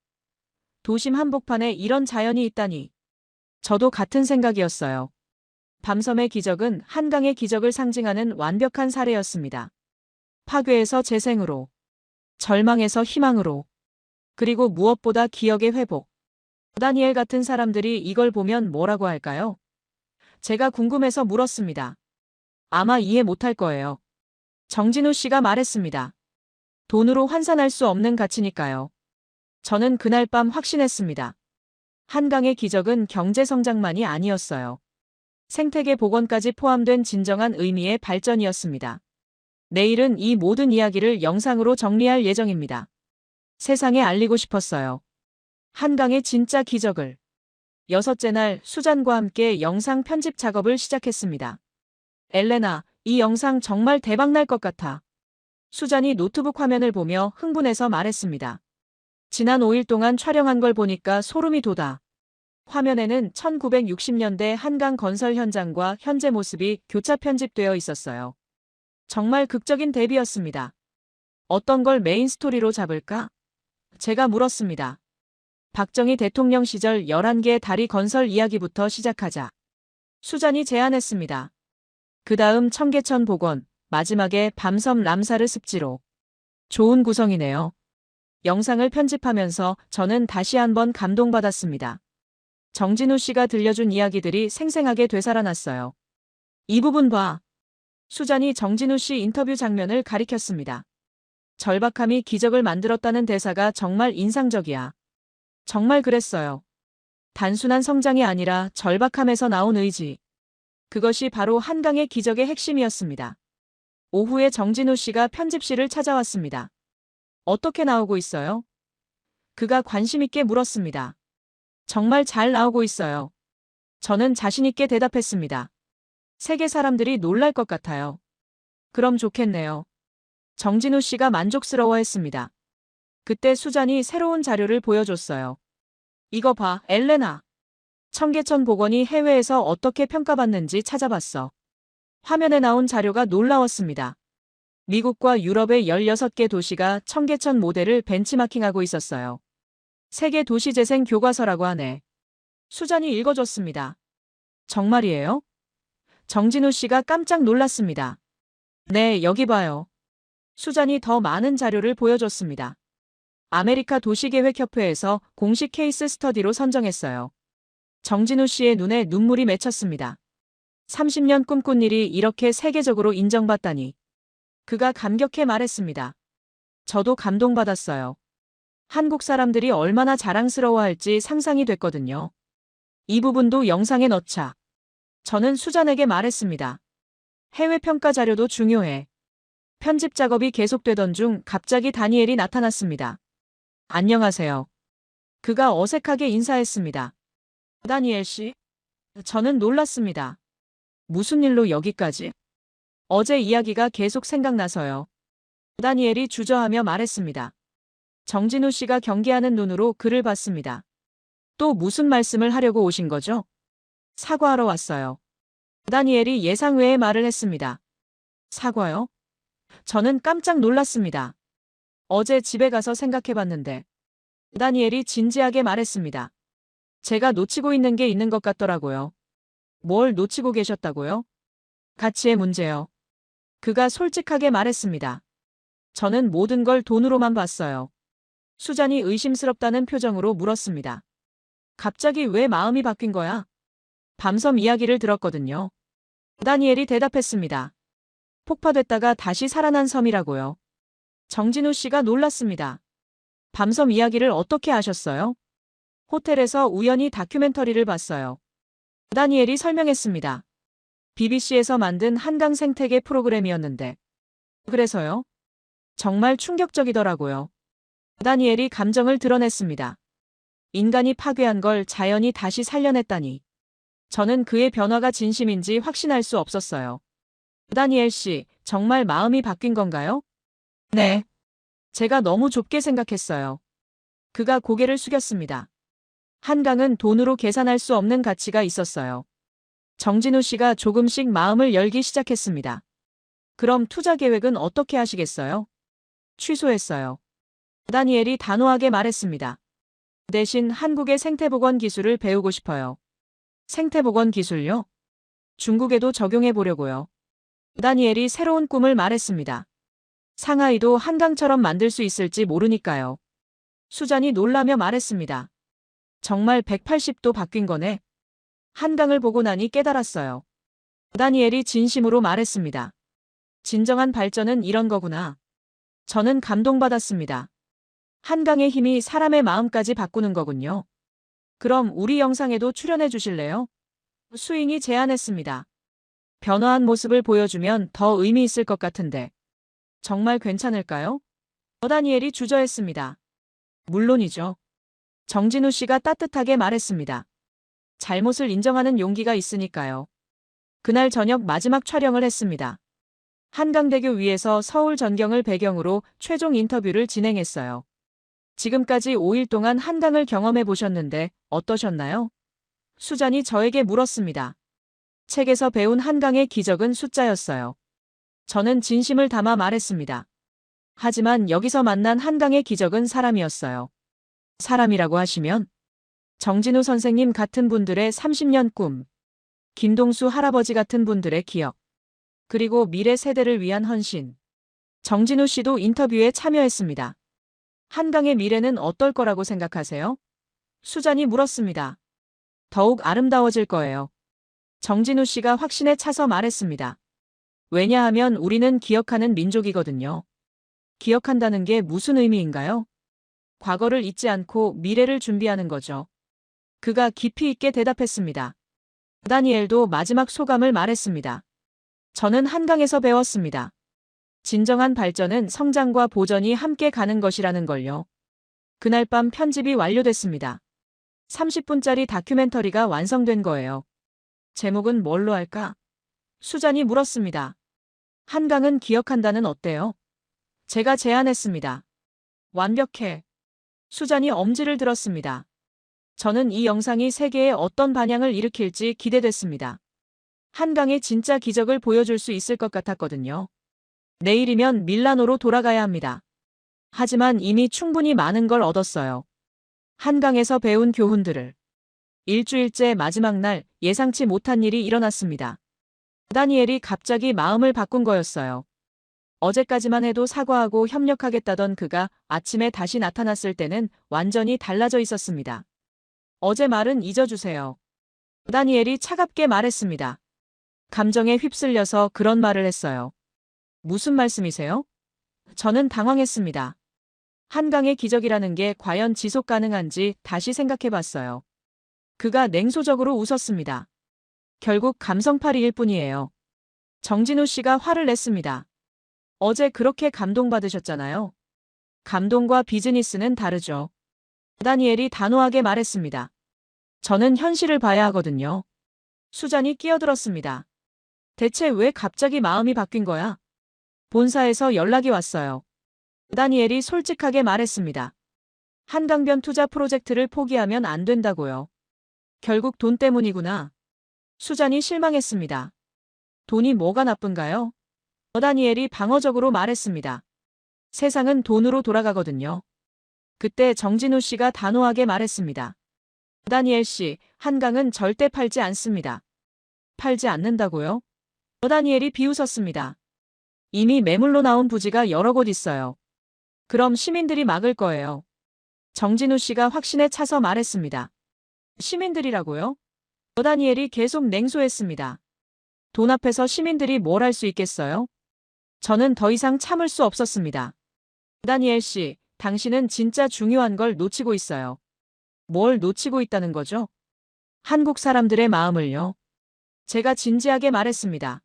도심 한복판에 이런 자연이 있다니. 저도 같은 생각이었어요. 밤섬의 기적은 한강의 기적을 상징하는 완벽한 사례였습니다. 파괴에서 재생으로, 절망에서 희망으로, 그리고 무엇보다 기억의 회복. 다니엘 같은 사람들이 이걸 보면 뭐라고 할까요? 제가 궁금해서 물었습니다. 아마 이해 못할 거예요. 정진우 씨가 말했습니다. 돈으로 환산할 수 없는 가치니까요. 저는 그날 밤 확신했습니다. 한강의 기적은 경제 성장만이 아니었어요. 생태계 복원까지 포함된 진정한 의미의 발전이었습니다. 내일은 이 모든 이야기를 영상으로 정리할 예정입니다. 세상에 알리고 싶었어요. 한강의 진짜 기적을. 6째 날 수잔과 함께 영상 편집 작업을 시작했습니다. 엘레나, 이 영상 정말 대박날 것 같아. 수잔이 노트북 화면을 보며 흥분해서 말했습니다. 지난 5일 동안 촬영한 걸 보니까 소름이 돋아. 화면에는 1960년대 한강 건설 현장과 현재 모습이 교차 편집되어 있었어요. 정말 극적인 대비였습니다. 어떤 걸 메인 스토리로 잡을까? 제가 물었습니다. 박정희 대통령 시절 11개의 다리 건설 이야기부터 시작하자. 수잔이 제안했습니다. 그 다음 청계천 복원, 마지막에 밤섬 람사르 습지로. 좋은 구성이네요. 영상을 편집하면서 저는 다시 한번 감동받았습니다. 정진우 씨가 들려준 이야기들이 생생하게 되살아났어요. 이 부분 봐. 수잔이 정진우 씨 인터뷰 장면을 가리켰습니다. 절박함이 기적을 만들었다는 대사가 정말 인상적이야. 정말 그랬어요. 단순한 성장이 아니라 절박함에서 나온 의지. 그것이 바로 한강의 기적의 핵심이었습니다. 오후에 정진우 씨가 편집실을 찾아왔습니다. 어떻게 나오고 있어요? 그가 관심 있게 물었습니다. 정말 잘 나오고 있어요. 저는 자신 있게 대답했습니다. 세계 사람들이 놀랄 것 같아요. 그럼 좋겠네요. 정진우 씨가 만족스러워했습니다. 그때 수잔이 새로운 자료를 보여줬어요. 이거 봐, 엘레나. 청계천 복원이 해외에서 어떻게 평가받는지 찾아봤어. 화면에 나온 자료가 놀라웠습니다. 미국과 유럽의 16개 도시가 청계천 모델을 벤치마킹하고 있었어요. 세계 도시재생 교과서라고 하네. 수잔이 읽어줬습니다. 정말이에요? 정진우 씨가 깜짝 놀랐습니다. 네, 여기 봐요. 수잔이 더 많은 자료를 보여줬습니다. 아메리카 도시계획협회에서 공식 케이스 스터디로 선정했어요. 정진우 씨의 눈에 눈물이 맺혔습니다. 30년 꿈꾼 일이 이렇게 세계적으로 인정받다니. 그가 감격해 말했습니다. 저도 감동받았어요. 한국 사람들이 얼마나 자랑스러워할지 상상이 됐거든요. 이 부분도 영상에 넣자. 저는 수잔에게 말했습니다. 해외 평가 자료도 중요해. 편집 작업이 계속되던 중 갑자기 다니엘이 나타났습니다. 안녕하세요. 그가 어색하게 인사했습니다. 다니엘 씨? 저는 놀랐습니다. 무슨 일로 여기까지? 어제 이야기가 계속 생각나서요. 다니엘이 주저하며 말했습니다. 정진우 씨가 경계하는 눈으로 그를 봤습니다. 또 무슨 말씀을 하려고 오신 거죠? 사과하러 왔어요. 다니엘이 예상 외의 말을 했습니다. 사과요? 저는 깜짝 놀랐습니다. 어제 집에 가서 생각해봤는데. 다니엘이 진지하게 말했습니다. 제가 놓치고 있는 게 있는 것 같더라고요. 뭘 놓치고 계셨다고요? 가치의 문제요. 그가 솔직하게 말했습니다. 저는 모든 걸 돈으로만 봤어요. 수잔이 의심스럽다는 표정으로 물었습니다. 갑자기 왜 마음이 바뀐 거야? 밤섬 이야기를 들었거든요. 다니엘이 대답했습니다. 폭파됐다가 다시 살아난 섬이라고요. 정진우 씨가 놀랐습니다. 밤섬 이야기를 어떻게 아셨어요? 호텔에서 우연히 다큐멘터리를 봤어요. 다니엘이 설명했습니다. BBC에서 만든 한강 생태계 프로그램이었는데. 그래서요? 정말 충격적이더라고요. 다니엘이 감정을 드러냈습니다. 인간이 파괴한 걸 자연이 다시 살려냈다니. 저는 그의 변화가 진심인지 확신할 수 없었어요. 다니엘 씨, 정말 마음이 바뀐 건가요? 네. 제가 너무 좁게 생각했어요. 그가 고개를 숙였습니다. 한강은 돈으로 계산할 수 없는 가치가 있었어요. 정진우 씨가 조금씩 마음을 열기 시작했습니다. 그럼 투자 계획은 어떻게 하시겠어요? 취소했어요. 다니엘이 단호하게 말했습니다. 대신 한국의 생태복원 기술을 배우고 싶어요. 생태복원 기술요? 중국에도 적용해 보려고요. 다니엘이 새로운 꿈을 말했습니다. 상하이도 한강처럼 만들 수 있을지 모르니까요. 수잔이 놀라며 말했습니다. 정말 180도 바뀐 거네. 한강을 보고 나니 깨달았어요. 다니엘이 진심으로 말했습니다. 진정한 발전은 이런 거구나. 저는 감동받았습니다. 한강의 힘이 사람의 마음까지 바꾸는 거군요. 그럼 우리 영상에도 출연해 주실래요? 수인이 제안했습니다. 변화한 모습을 보여주면 더 의미 있을 것 같은데. 정말 괜찮을까요? 다니엘이 주저했습니다. 물론이죠. 정진우 씨가 따뜻하게 말했습니다. 잘못을 인정하는 용기가 있으니까요. 그날 저녁 마지막 촬영을 했습니다. 한강대교 위에서 서울 전경을 배경으로 최종 인터뷰를 진행했어요. 지금까지 5일 동안 한강을 경험해 보셨는데 어떠셨나요? 수잔이 저에게 물었습니다. 책에서 배운 한강의 기적은 숫자였어요. 저는 진심을 담아 말했습니다. 하지만 여기서 만난 한강의 기적은 사람이었어요. 사람이라고 하시면 정진우 선생님 같은 분들의 30년 꿈, 김동수 할아버지 같은 분들의 기억, 그리고 미래 세대를 위한 헌신. 정진우 씨도 인터뷰에 참여했습니다. 한강의 미래는 어떨 거라고 생각하세요? 수잔이 물었습니다. 더욱 아름다워질 거예요. 정진우 씨가 확신에 차서 말했습니다. 왜냐하면 우리는 기억하는 민족이거든요. 기억한다는 게 무슨 의미인가요? 과거를 잊지 않고 미래를 준비하는 거죠. 그가 깊이 있게 대답했습니다. 다니엘도 마지막 소감을 말했습니다. 저는 한강에서 배웠습니다. 진정한 발전은 성장과 보전이 함께 가는 것이라는 걸요. 그날 밤 편집이 완료됐습니다. 30분짜리 다큐멘터리가 완성된 거예요. 제목은 뭘로 할까? 수잔이 물었습니다. 한강은 기억한다는 어때요? 제가 제안했습니다. 완벽해. 수잔이 엄지를 들었습니다. 저는 이 영상이 세계에 어떤 반향을 일으킬지 기대됐습니다. 한강의 진짜 기적을 보여줄 수 있을 것 같았거든요. 내일이면 밀라노로 돌아가야 합니다. 하지만 이미 충분히 많은 걸 얻었어요. 한강에서 배운 교훈들을. 일주일째 마지막 날 예상치 못한 일이 일어났습니다. 다니엘이 갑자기 마음을 바꾼 거였어요. 어제까지만 해도 사과하고 협력하겠다던 그가 아침에 다시 나타났을 때는 완전히 달라져 있었습니다. 어제 말은 잊어주세요. 다니엘이 차갑게 말했습니다. 감정에 휩쓸려서 그런 말을 했어요. 무슨 말씀이세요? 저는 당황했습니다. 한강의 기적이라는 게 과연 지속 가능한지 다시 생각해 봤어요. 그가 냉소적으로 웃었습니다. 결국 감성팔이일 뿐이에요. 정진우 씨가 화를 냈습니다. 어제 그렇게 감동받으셨잖아요. 감동과 비즈니스는 다르죠. 다니엘이 단호하게 말했습니다. 저는 현실을 봐야 하거든요. 수잔이 끼어들었습니다. 대체 왜 갑자기 마음이 바뀐 거야? 본사에서 연락이 왔어요. 다니엘이 솔직하게 말했습니다. 한강변 투자 프로젝트를 포기하면 안 된다고요. 결국 돈 때문이구나. 수잔이 실망했습니다. 돈이 뭐가 나쁜가요? 다니엘이 방어적으로 말했습니다. 세상은 돈으로 돌아가거든요. 그때 정진우 씨가 단호하게 말했습니다. 다니엘 씨, 한강은 절대 팔지 않습니다. 팔지 않는다고요? 다니엘이 비웃었습니다. 이미 매물로 나온 부지가 여러 곳 있어요. 그럼 시민들이 막을 거예요. 정진우 씨가 확신에 차서 말했습니다. 시민들이라고요? 다니엘이 계속 냉소했습니다. 돈 앞에서 시민들이 뭘 할 수 있겠어요? 저는 더 이상 참을 수 없었습니다. 다니엘 씨, 당신은 진짜 중요한 걸 놓치고 있어요. 뭘 놓치고 있다는 거죠? 한국 사람들의 마음을요. 제가 진지하게 말했습니다.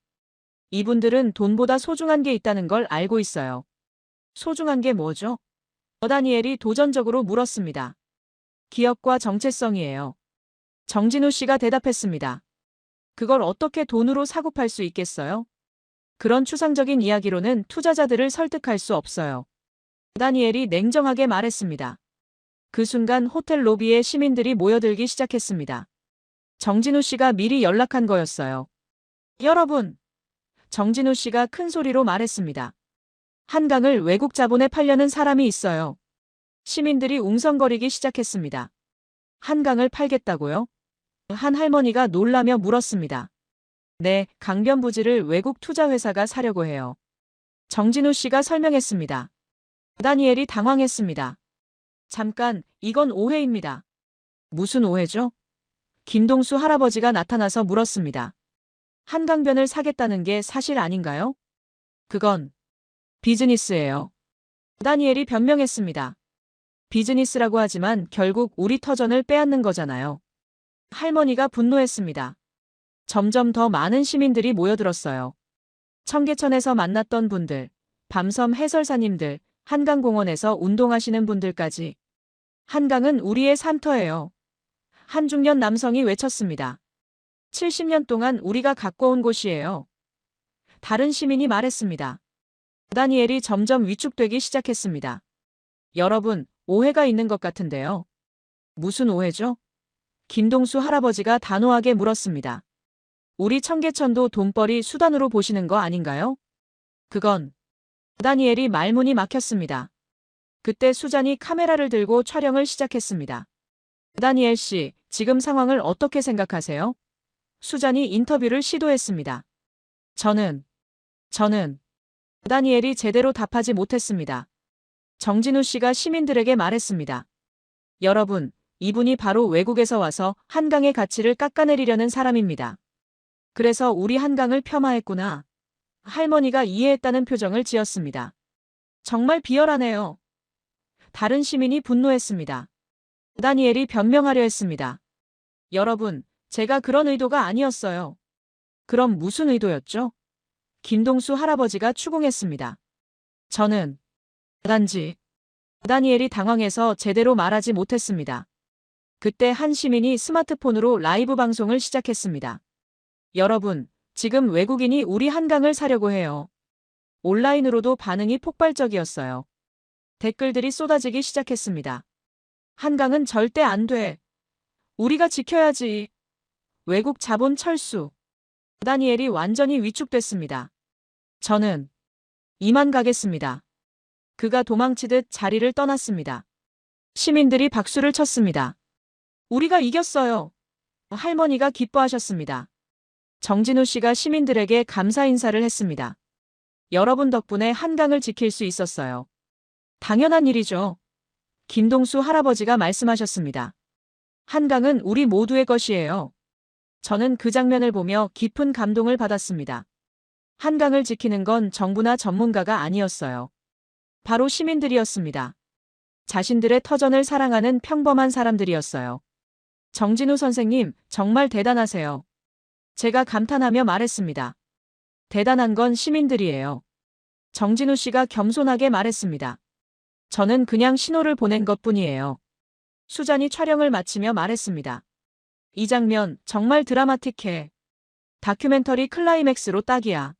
이분들은 돈보다 소중한 게 있다는 걸 알고 있어요. 소중한 게 뭐죠? 다니엘이 도전적으로 물었습니다. 기업과 정체성이에요. 정진우 씨가 대답했습니다. 그걸 어떻게 돈으로 사고 팔 수 있겠어요? 그런 추상적인 이야기로는 투자자들을 설득할 수 없어요. 다니엘이 냉정하게 말했습니다. 그 순간 호텔 로비에 시민들이 모여들기 시작했습니다. 정진우 씨가 미리 연락한 거였어요. 여러분, 정진우 씨가 큰 소리로 말했습니다. 한강을 외국 자본에 팔려는 사람이 있어요. 시민들이 웅성거리기 시작했습니다. 한강을 팔겠다고요? 한 할머니가 놀라며 물었습니다. 네, 강변 부지를 외국 투자회사가 사려고 해요. 정진우 씨가 설명했습니다. 다니엘이 당황했습니다. 잠깐, 이건 오해입니다. 무슨 오해죠? 김동수 할아버지가 나타나서 물었습니다. 한강변을 사겠다는 게 사실 아닌가요? 그건 비즈니스예요. 다니엘이 변명했습니다. 비즈니스라고 하지만 결국 우리 터전을 빼앗는 거잖아요. 할머니가 분노했습니다. 점점 더 많은 시민들이 모여들었어요. 청계천에서 만났던 분들, 밤섬 해설사님들, 한강공원에서 운동하시는 분들까지. 한강은 우리의 산터예요. 한 중년 남성이 외쳤습니다. 70년 동안 우리가 가꿔온 곳이에요. 다른 시민이 말했습니다. 다니엘이 점점 위축되기 시작했습니다. 여러분, 오해가 있는 것 같은데요. 무슨 오해죠? 김동수 할아버지가 단호하게 물었습니다. 우리 청계천도 돈벌이 수단으로 보시는 거 아닌가요? 그건 다니엘이 말문이 막혔습니다. 그때 수잔이 카메라를 들고 촬영을 시작했습니다. 다니엘 씨, 지금 상황을 어떻게 생각하세요? 수잔이 인터뷰를 시도했습니다. 저는 다니엘이 제대로 답하지 못했습니다. 정진우 씨가 시민들에게 말했습니다. 여러분, 이분이 바로 외국에서 와서 한강의 가치를 깎아내리려는 사람입니다. 그래서 우리 한강을 폄하했구나. 할머니가 이해했다는 표정을 지었습니다. 정말 비열하네요. 다른 시민이 분노했습니다. 다니엘이 변명하려 했습니다. 여러분, 제가 그런 의도가 아니었어요. 그럼 무슨 의도였죠? 김동수 할아버지가 추궁했습니다. 저는 단지 다니엘이 당황해서 제대로 말하지 못했습니다. 그때 한 시민이 스마트폰으로 라이브 방송을 시작했습니다. 여러분, 지금 외국인이 우리 한강을 사려고 해요. 온라인으로도 반응이 폭발적이었어요. 댓글들이 쏟아지기 시작했습니다. 한강은 절대 안 돼. 우리가 지켜야지. 외국 자본 철수. 다니엘이 완전히 위축됐습니다. 저는 이만 가겠습니다. 그가 도망치듯 자리를 떠났습니다. 시민들이 박수를 쳤습니다. 우리가 이겼어요. 할머니가 기뻐하셨습니다. 정진우 씨가 시민들에게 감사 인사를 했습니다. 여러분 덕분에 한강을 지킬 수 있었어요. 당연한 일이죠. 김동수 할아버지가 말씀하셨습니다. 한강은 우리 모두의 것이에요. 저는 그 장면을 보며 깊은 감동을 받았습니다. 한강을 지키는 건 정부나 전문가가 아니었어요. 바로 시민들이었습니다. 자신들의 터전을 사랑하는 평범한 사람들이었어요. 정진우 선생님, 정말 대단하세요. 제가 감탄하며 말했습니다. 대단한 건 시민들이에요. 정진우 씨가 겸손하게 말했습니다. 저는 그냥 신호를 보낸 것뿐이에요. 수잔이 촬영을 마치며 말했습니다. 이 장면 정말 드라마틱해. 다큐멘터리 클라이맥스로 딱이야.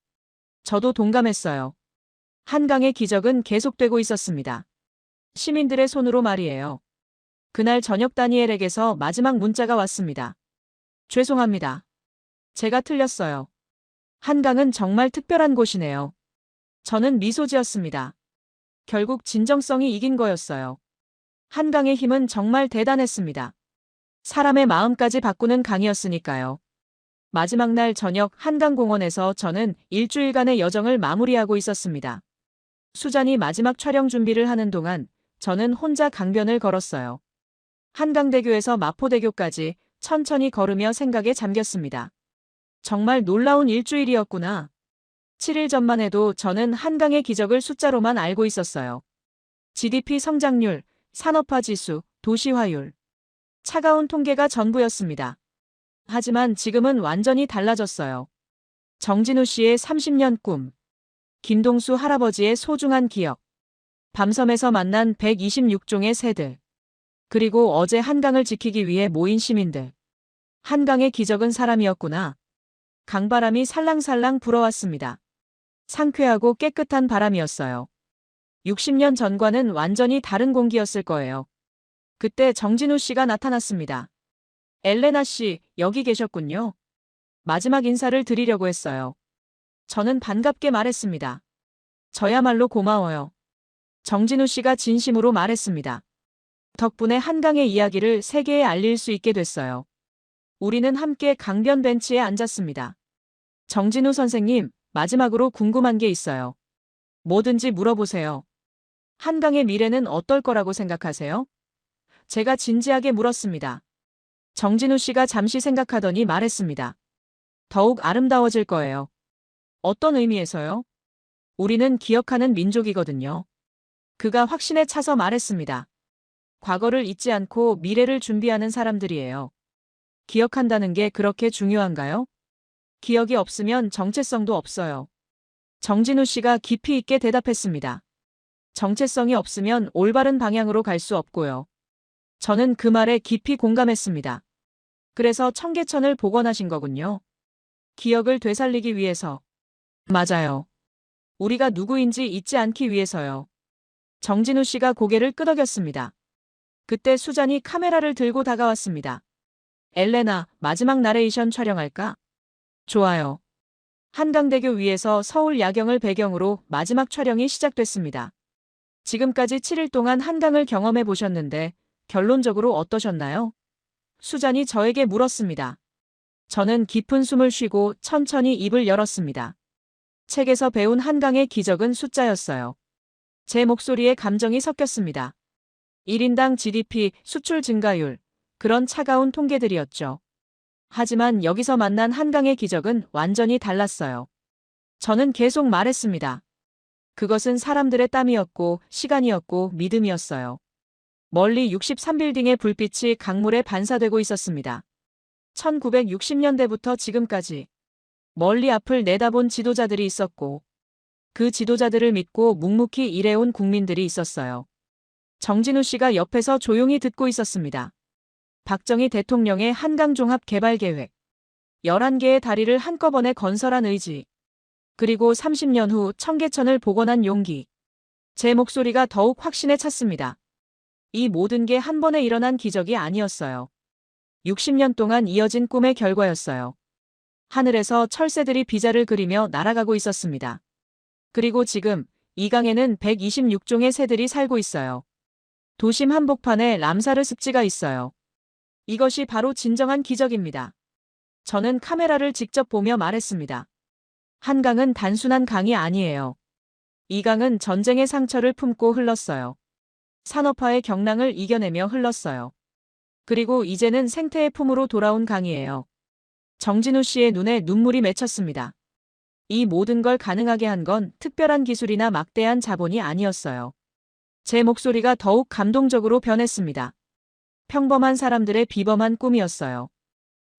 저도 동감했어요. 한강의 기적은 계속되고 있었습니다. 시민들의 손으로 말이에요. 그날 저녁 다니엘에게서 마지막 문자가 왔습니다. 죄송합니다. 제가 틀렸어요. 한강은 정말 특별한 곳이네요. 저는 미소 지었습니다. 결국 진정성이 이긴 거였어요. 한강의 힘은 정말 대단했습니다. 사람의 마음까지 바꾸는 강이었으니까요. 마지막 날 저녁 한강공원에서 저는 일주일간의 여정을 마무리하고 있었습니다. 수잔이 마지막 촬영 준비를 하는 동안 저는 혼자 강변을 걸었어요. 한강대교에서 마포대교까지 천천히 걸으며 생각에 잠겼습니다. 정말 놀라운 일주일이었구나. 7일 전만 해도 저는 한강의 기적을 숫자로만 알고 있었어요. GDP 성장률, 산업화 지수, 도시화율. 차가운 통계가 전부였습니다. 하지만 지금은 완전히 달라졌어요. 정진우 씨의 30년 꿈. 김동수 할아버지의 소중한 기억. 밤섬에서 만난 126종의 새들. 그리고 어제 한강을 지키기 위해 모인 시민들. 한강의 기적은 사람이었구나. 강바람이 살랑살랑 불어왔습니다. 상쾌하고 깨끗한 바람이었어요. 60년 전과는 완전히 다른 공기였을 거예요. 그때 정진우 씨가 나타났습니다. 엘레나 씨, 여기 계셨군요. 마지막 인사를 드리려고 했어요. 저는 반갑게 말했습니다. 저야말로 고마워요. 정진우 씨가 진심으로 말했습니다. 덕분에 한강의 이야기를 세계에 알릴 수 있게 됐어요. 우리는 함께 강변 벤치에 앉았습니다. 정진우 선생님, 마지막으로 궁금한 게 있어요. 뭐든지 물어보세요. 한강의 미래는 어떨 거라고 생각하세요? 제가 진지하게 물었습니다. 정진우 씨가 잠시 생각하더니 말했습니다. 더욱 아름다워질 거예요. 어떤 의미에서요? 우리는 기억하는 민족이거든요. 그가 확신에 차서 말했습니다. 과거를 잊지 않고 미래를 준비하는 사람들이에요. 기억한다는 게 그렇게 중요한가요? 기억이 없으면 정체성도 없어요. 정진우 씨가 깊이 있게 대답했습니다. 정체성이 없으면 올바른 방향으로 갈 수 없고요. 저는 그 말에 깊이 공감했습니다. 그래서 청계천을 복원하신 거군요. 기억을 되살리기 위해서. 맞아요. 우리가 누구인지 잊지 않기 위해서요. 정진우 씨가 고개를 끄덕였습니다. 그때 수잔이 카메라를 들고 다가왔습니다. 엘레나, 마지막 나레이션 촬영할까? 좋아요. 한강대교 위에서 서울 야경을 배경으로 마지막 촬영이 시작됐습니다. 지금까지 7일 동안 한강을 경험해 보셨는데 결론적으로 어떠셨나요? 수잔이 저에게 물었습니다. 저는 깊은 숨을 쉬고 천천히 입을 열었습니다. 책에서 배운 한강의 기적은 숫자였어요. 제 목소리에 감정이 섞였습니다. 1인당 GDP, 수출 증가율, 그런 차가운 통계들이었죠. 하지만 여기서 만난 한강의 기적은 완전히 달랐어요. 저는 계속 말했습니다. 그것은 사람들의 땀이었고 시간이었고 믿음이었어요. 멀리 63빌딩의 불빛이 강물에 반사되고 있었습니다. 1960년대부터 지금까지 멀리 앞을 내다본 지도자들이 있었고 그 지도자들을 믿고 묵묵히 일해온 국민들이 있었어요. 정진우 씨가 옆에서 조용히 듣고 있었습니다. 박정희 대통령의 한강종합개발계획, 11개의 다리를 한꺼번에 건설한 의지, 그리고 30년 후 청계천을 복원한 용기. 제 목소리가 더욱 확신에 찼습니다. 이 모든 게 한 번에 일어난 기적이 아니었어요. 60년 동안 이어진 꿈의 결과였어요. 하늘에서 철새들이 비자를 그리며 날아가고 있었습니다. 그리고 지금 이 강에는 126종의 새들이 살고 있어요. 도심 한복판에 람사르 습지가 있어요. 이것이 바로 진정한 기적입니다. 저는 카메라를 직접 보며 말했습니다. 한강은 단순한 강이 아니에요. 이 강은 전쟁의 상처를 품고 흘렀어요. 산업화의 경랑을 이겨내며 흘렀어요. 그리고 이제는 생태의 품으로 돌아온 강이에요. 정진우 씨의 눈에 눈물이 맺혔습니다. 이 모든 걸 가능하게 한 건 특별한 기술이나 막대한 자본이 아니었어요. 제 목소리가 더욱 감동적으로 변했습니다. 평범한 사람들의 비범한 꿈이었어요.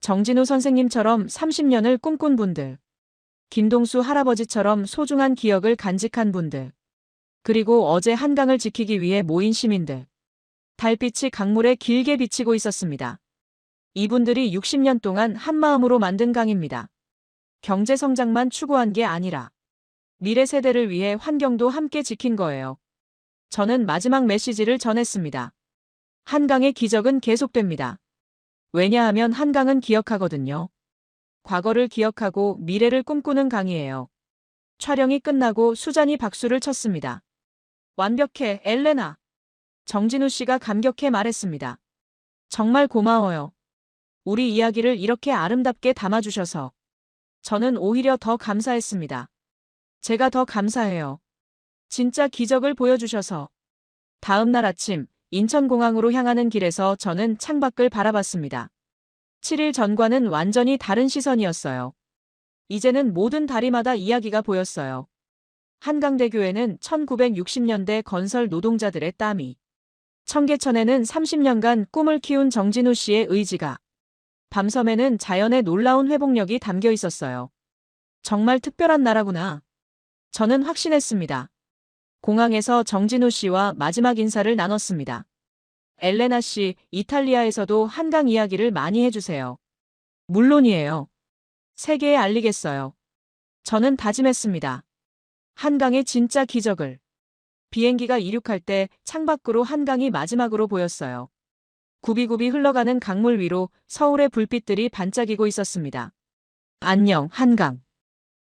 정진우 선생님처럼 30년을 꿈꾼 분들, 김동수 할아버지처럼 소중한 기억을 간직한 분들, 그리고 어제 한강을 지키기 위해 모인 시민들. 달빛이 강물에 길게 비치고 있었습니다. 이분들이 60년 동안 한마음으로 만든 강입니다. 경제 성장만 추구한 게 아니라 미래 세대를 위해 환경도 함께 지킨 거예요. 저는 마지막 메시지를 전했습니다. 한강의 기적은 계속됩니다. 왜냐하면 한강은 기억하거든요. 과거를 기억하고 미래를 꿈꾸는 강이에요. 촬영이 끝나고 수잔이 박수를 쳤습니다. 완벽해, 엘레나. 정진우 씨가 감격해 말했습니다. 정말 고마워요. 우리 이야기를 이렇게 아름답게 담아주셔서. 저는 오히려 더 감사했습니다. 제가 더 감사해요. 진짜 기적을 보여주셔서. 다음 날 아침, 인천공항으로 향하는 길에서 저는 창밖을 바라봤습니다. 7일 전과는 완전히 다른 시선이었어요. 이제는 모든 다리마다 이야기가 보였어요. 한강대교에는 1960년대 건설 노동자들의 땀이, 청계천에는 30년간 꿈을 키운 정진우 씨의 의지가, 밤섬에는 자연의 놀라운 회복력이 담겨 있었어요. 정말 특별한 나라구나. 저는 확신했습니다. 공항에서 정진우 씨와 마지막 인사를 나눴습니다. 엘레나 씨, 이탈리아에서도 한강 이야기를 많이 해주세요. 물론이에요. 세계에 알리겠어요. 저는 다짐했습니다. 한강의 진짜 기적을. 비행기가 이륙할 때 창밖으로 한강이 마지막으로 보였어요. 굽이굽이 흘러가는 강물 위로 서울의 불빛들이 반짝이고 있었습니다. 안녕, 한강.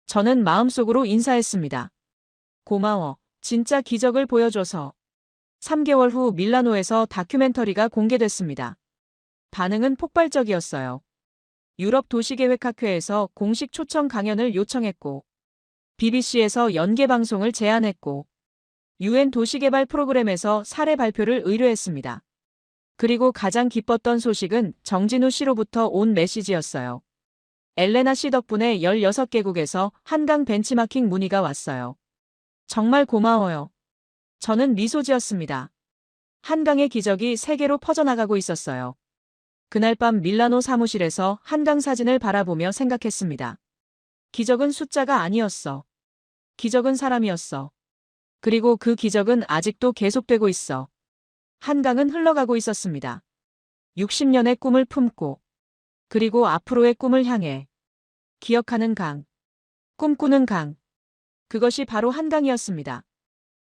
저는 마음속으로 인사했습니다. 고마워. 진짜 기적을 보여줘서. 3개월 후 밀라노에서 다큐멘터리가 공개됐습니다. 반응은 폭발적이었어요. 유럽 도시계획학회에서 공식 초청 강연을 요청했고, BBC에서 연계 방송을 제안했고, UN 도시개발 프로그램에서 사례 발표를 의뢰했습니다. 그리고 가장 기뻤던 소식은 정진우 씨로부터 온 메시지였어요. 엘레나 씨 덕분에 16개국에서 한강 벤치마킹 문의가 왔어요. 정말 고마워요. 저는 미소 지었습니다. 한강의 기적이 세계로 퍼져나가고 있었어요. 그날 밤 밀라노 사무실에서 한강 사진을 바라보며 생각했습니다. 기적은 숫자가 아니었어. 기적은 사람이었어. 그리고 그 기적은 아직도 계속되고 있어. 한강은 흘러가고 있었습니다. 60년의 꿈을 품고, 그리고 앞으로의 꿈을 향해. 기억하는 강. 꿈꾸는 강. 그것이 바로 한강이었습니다.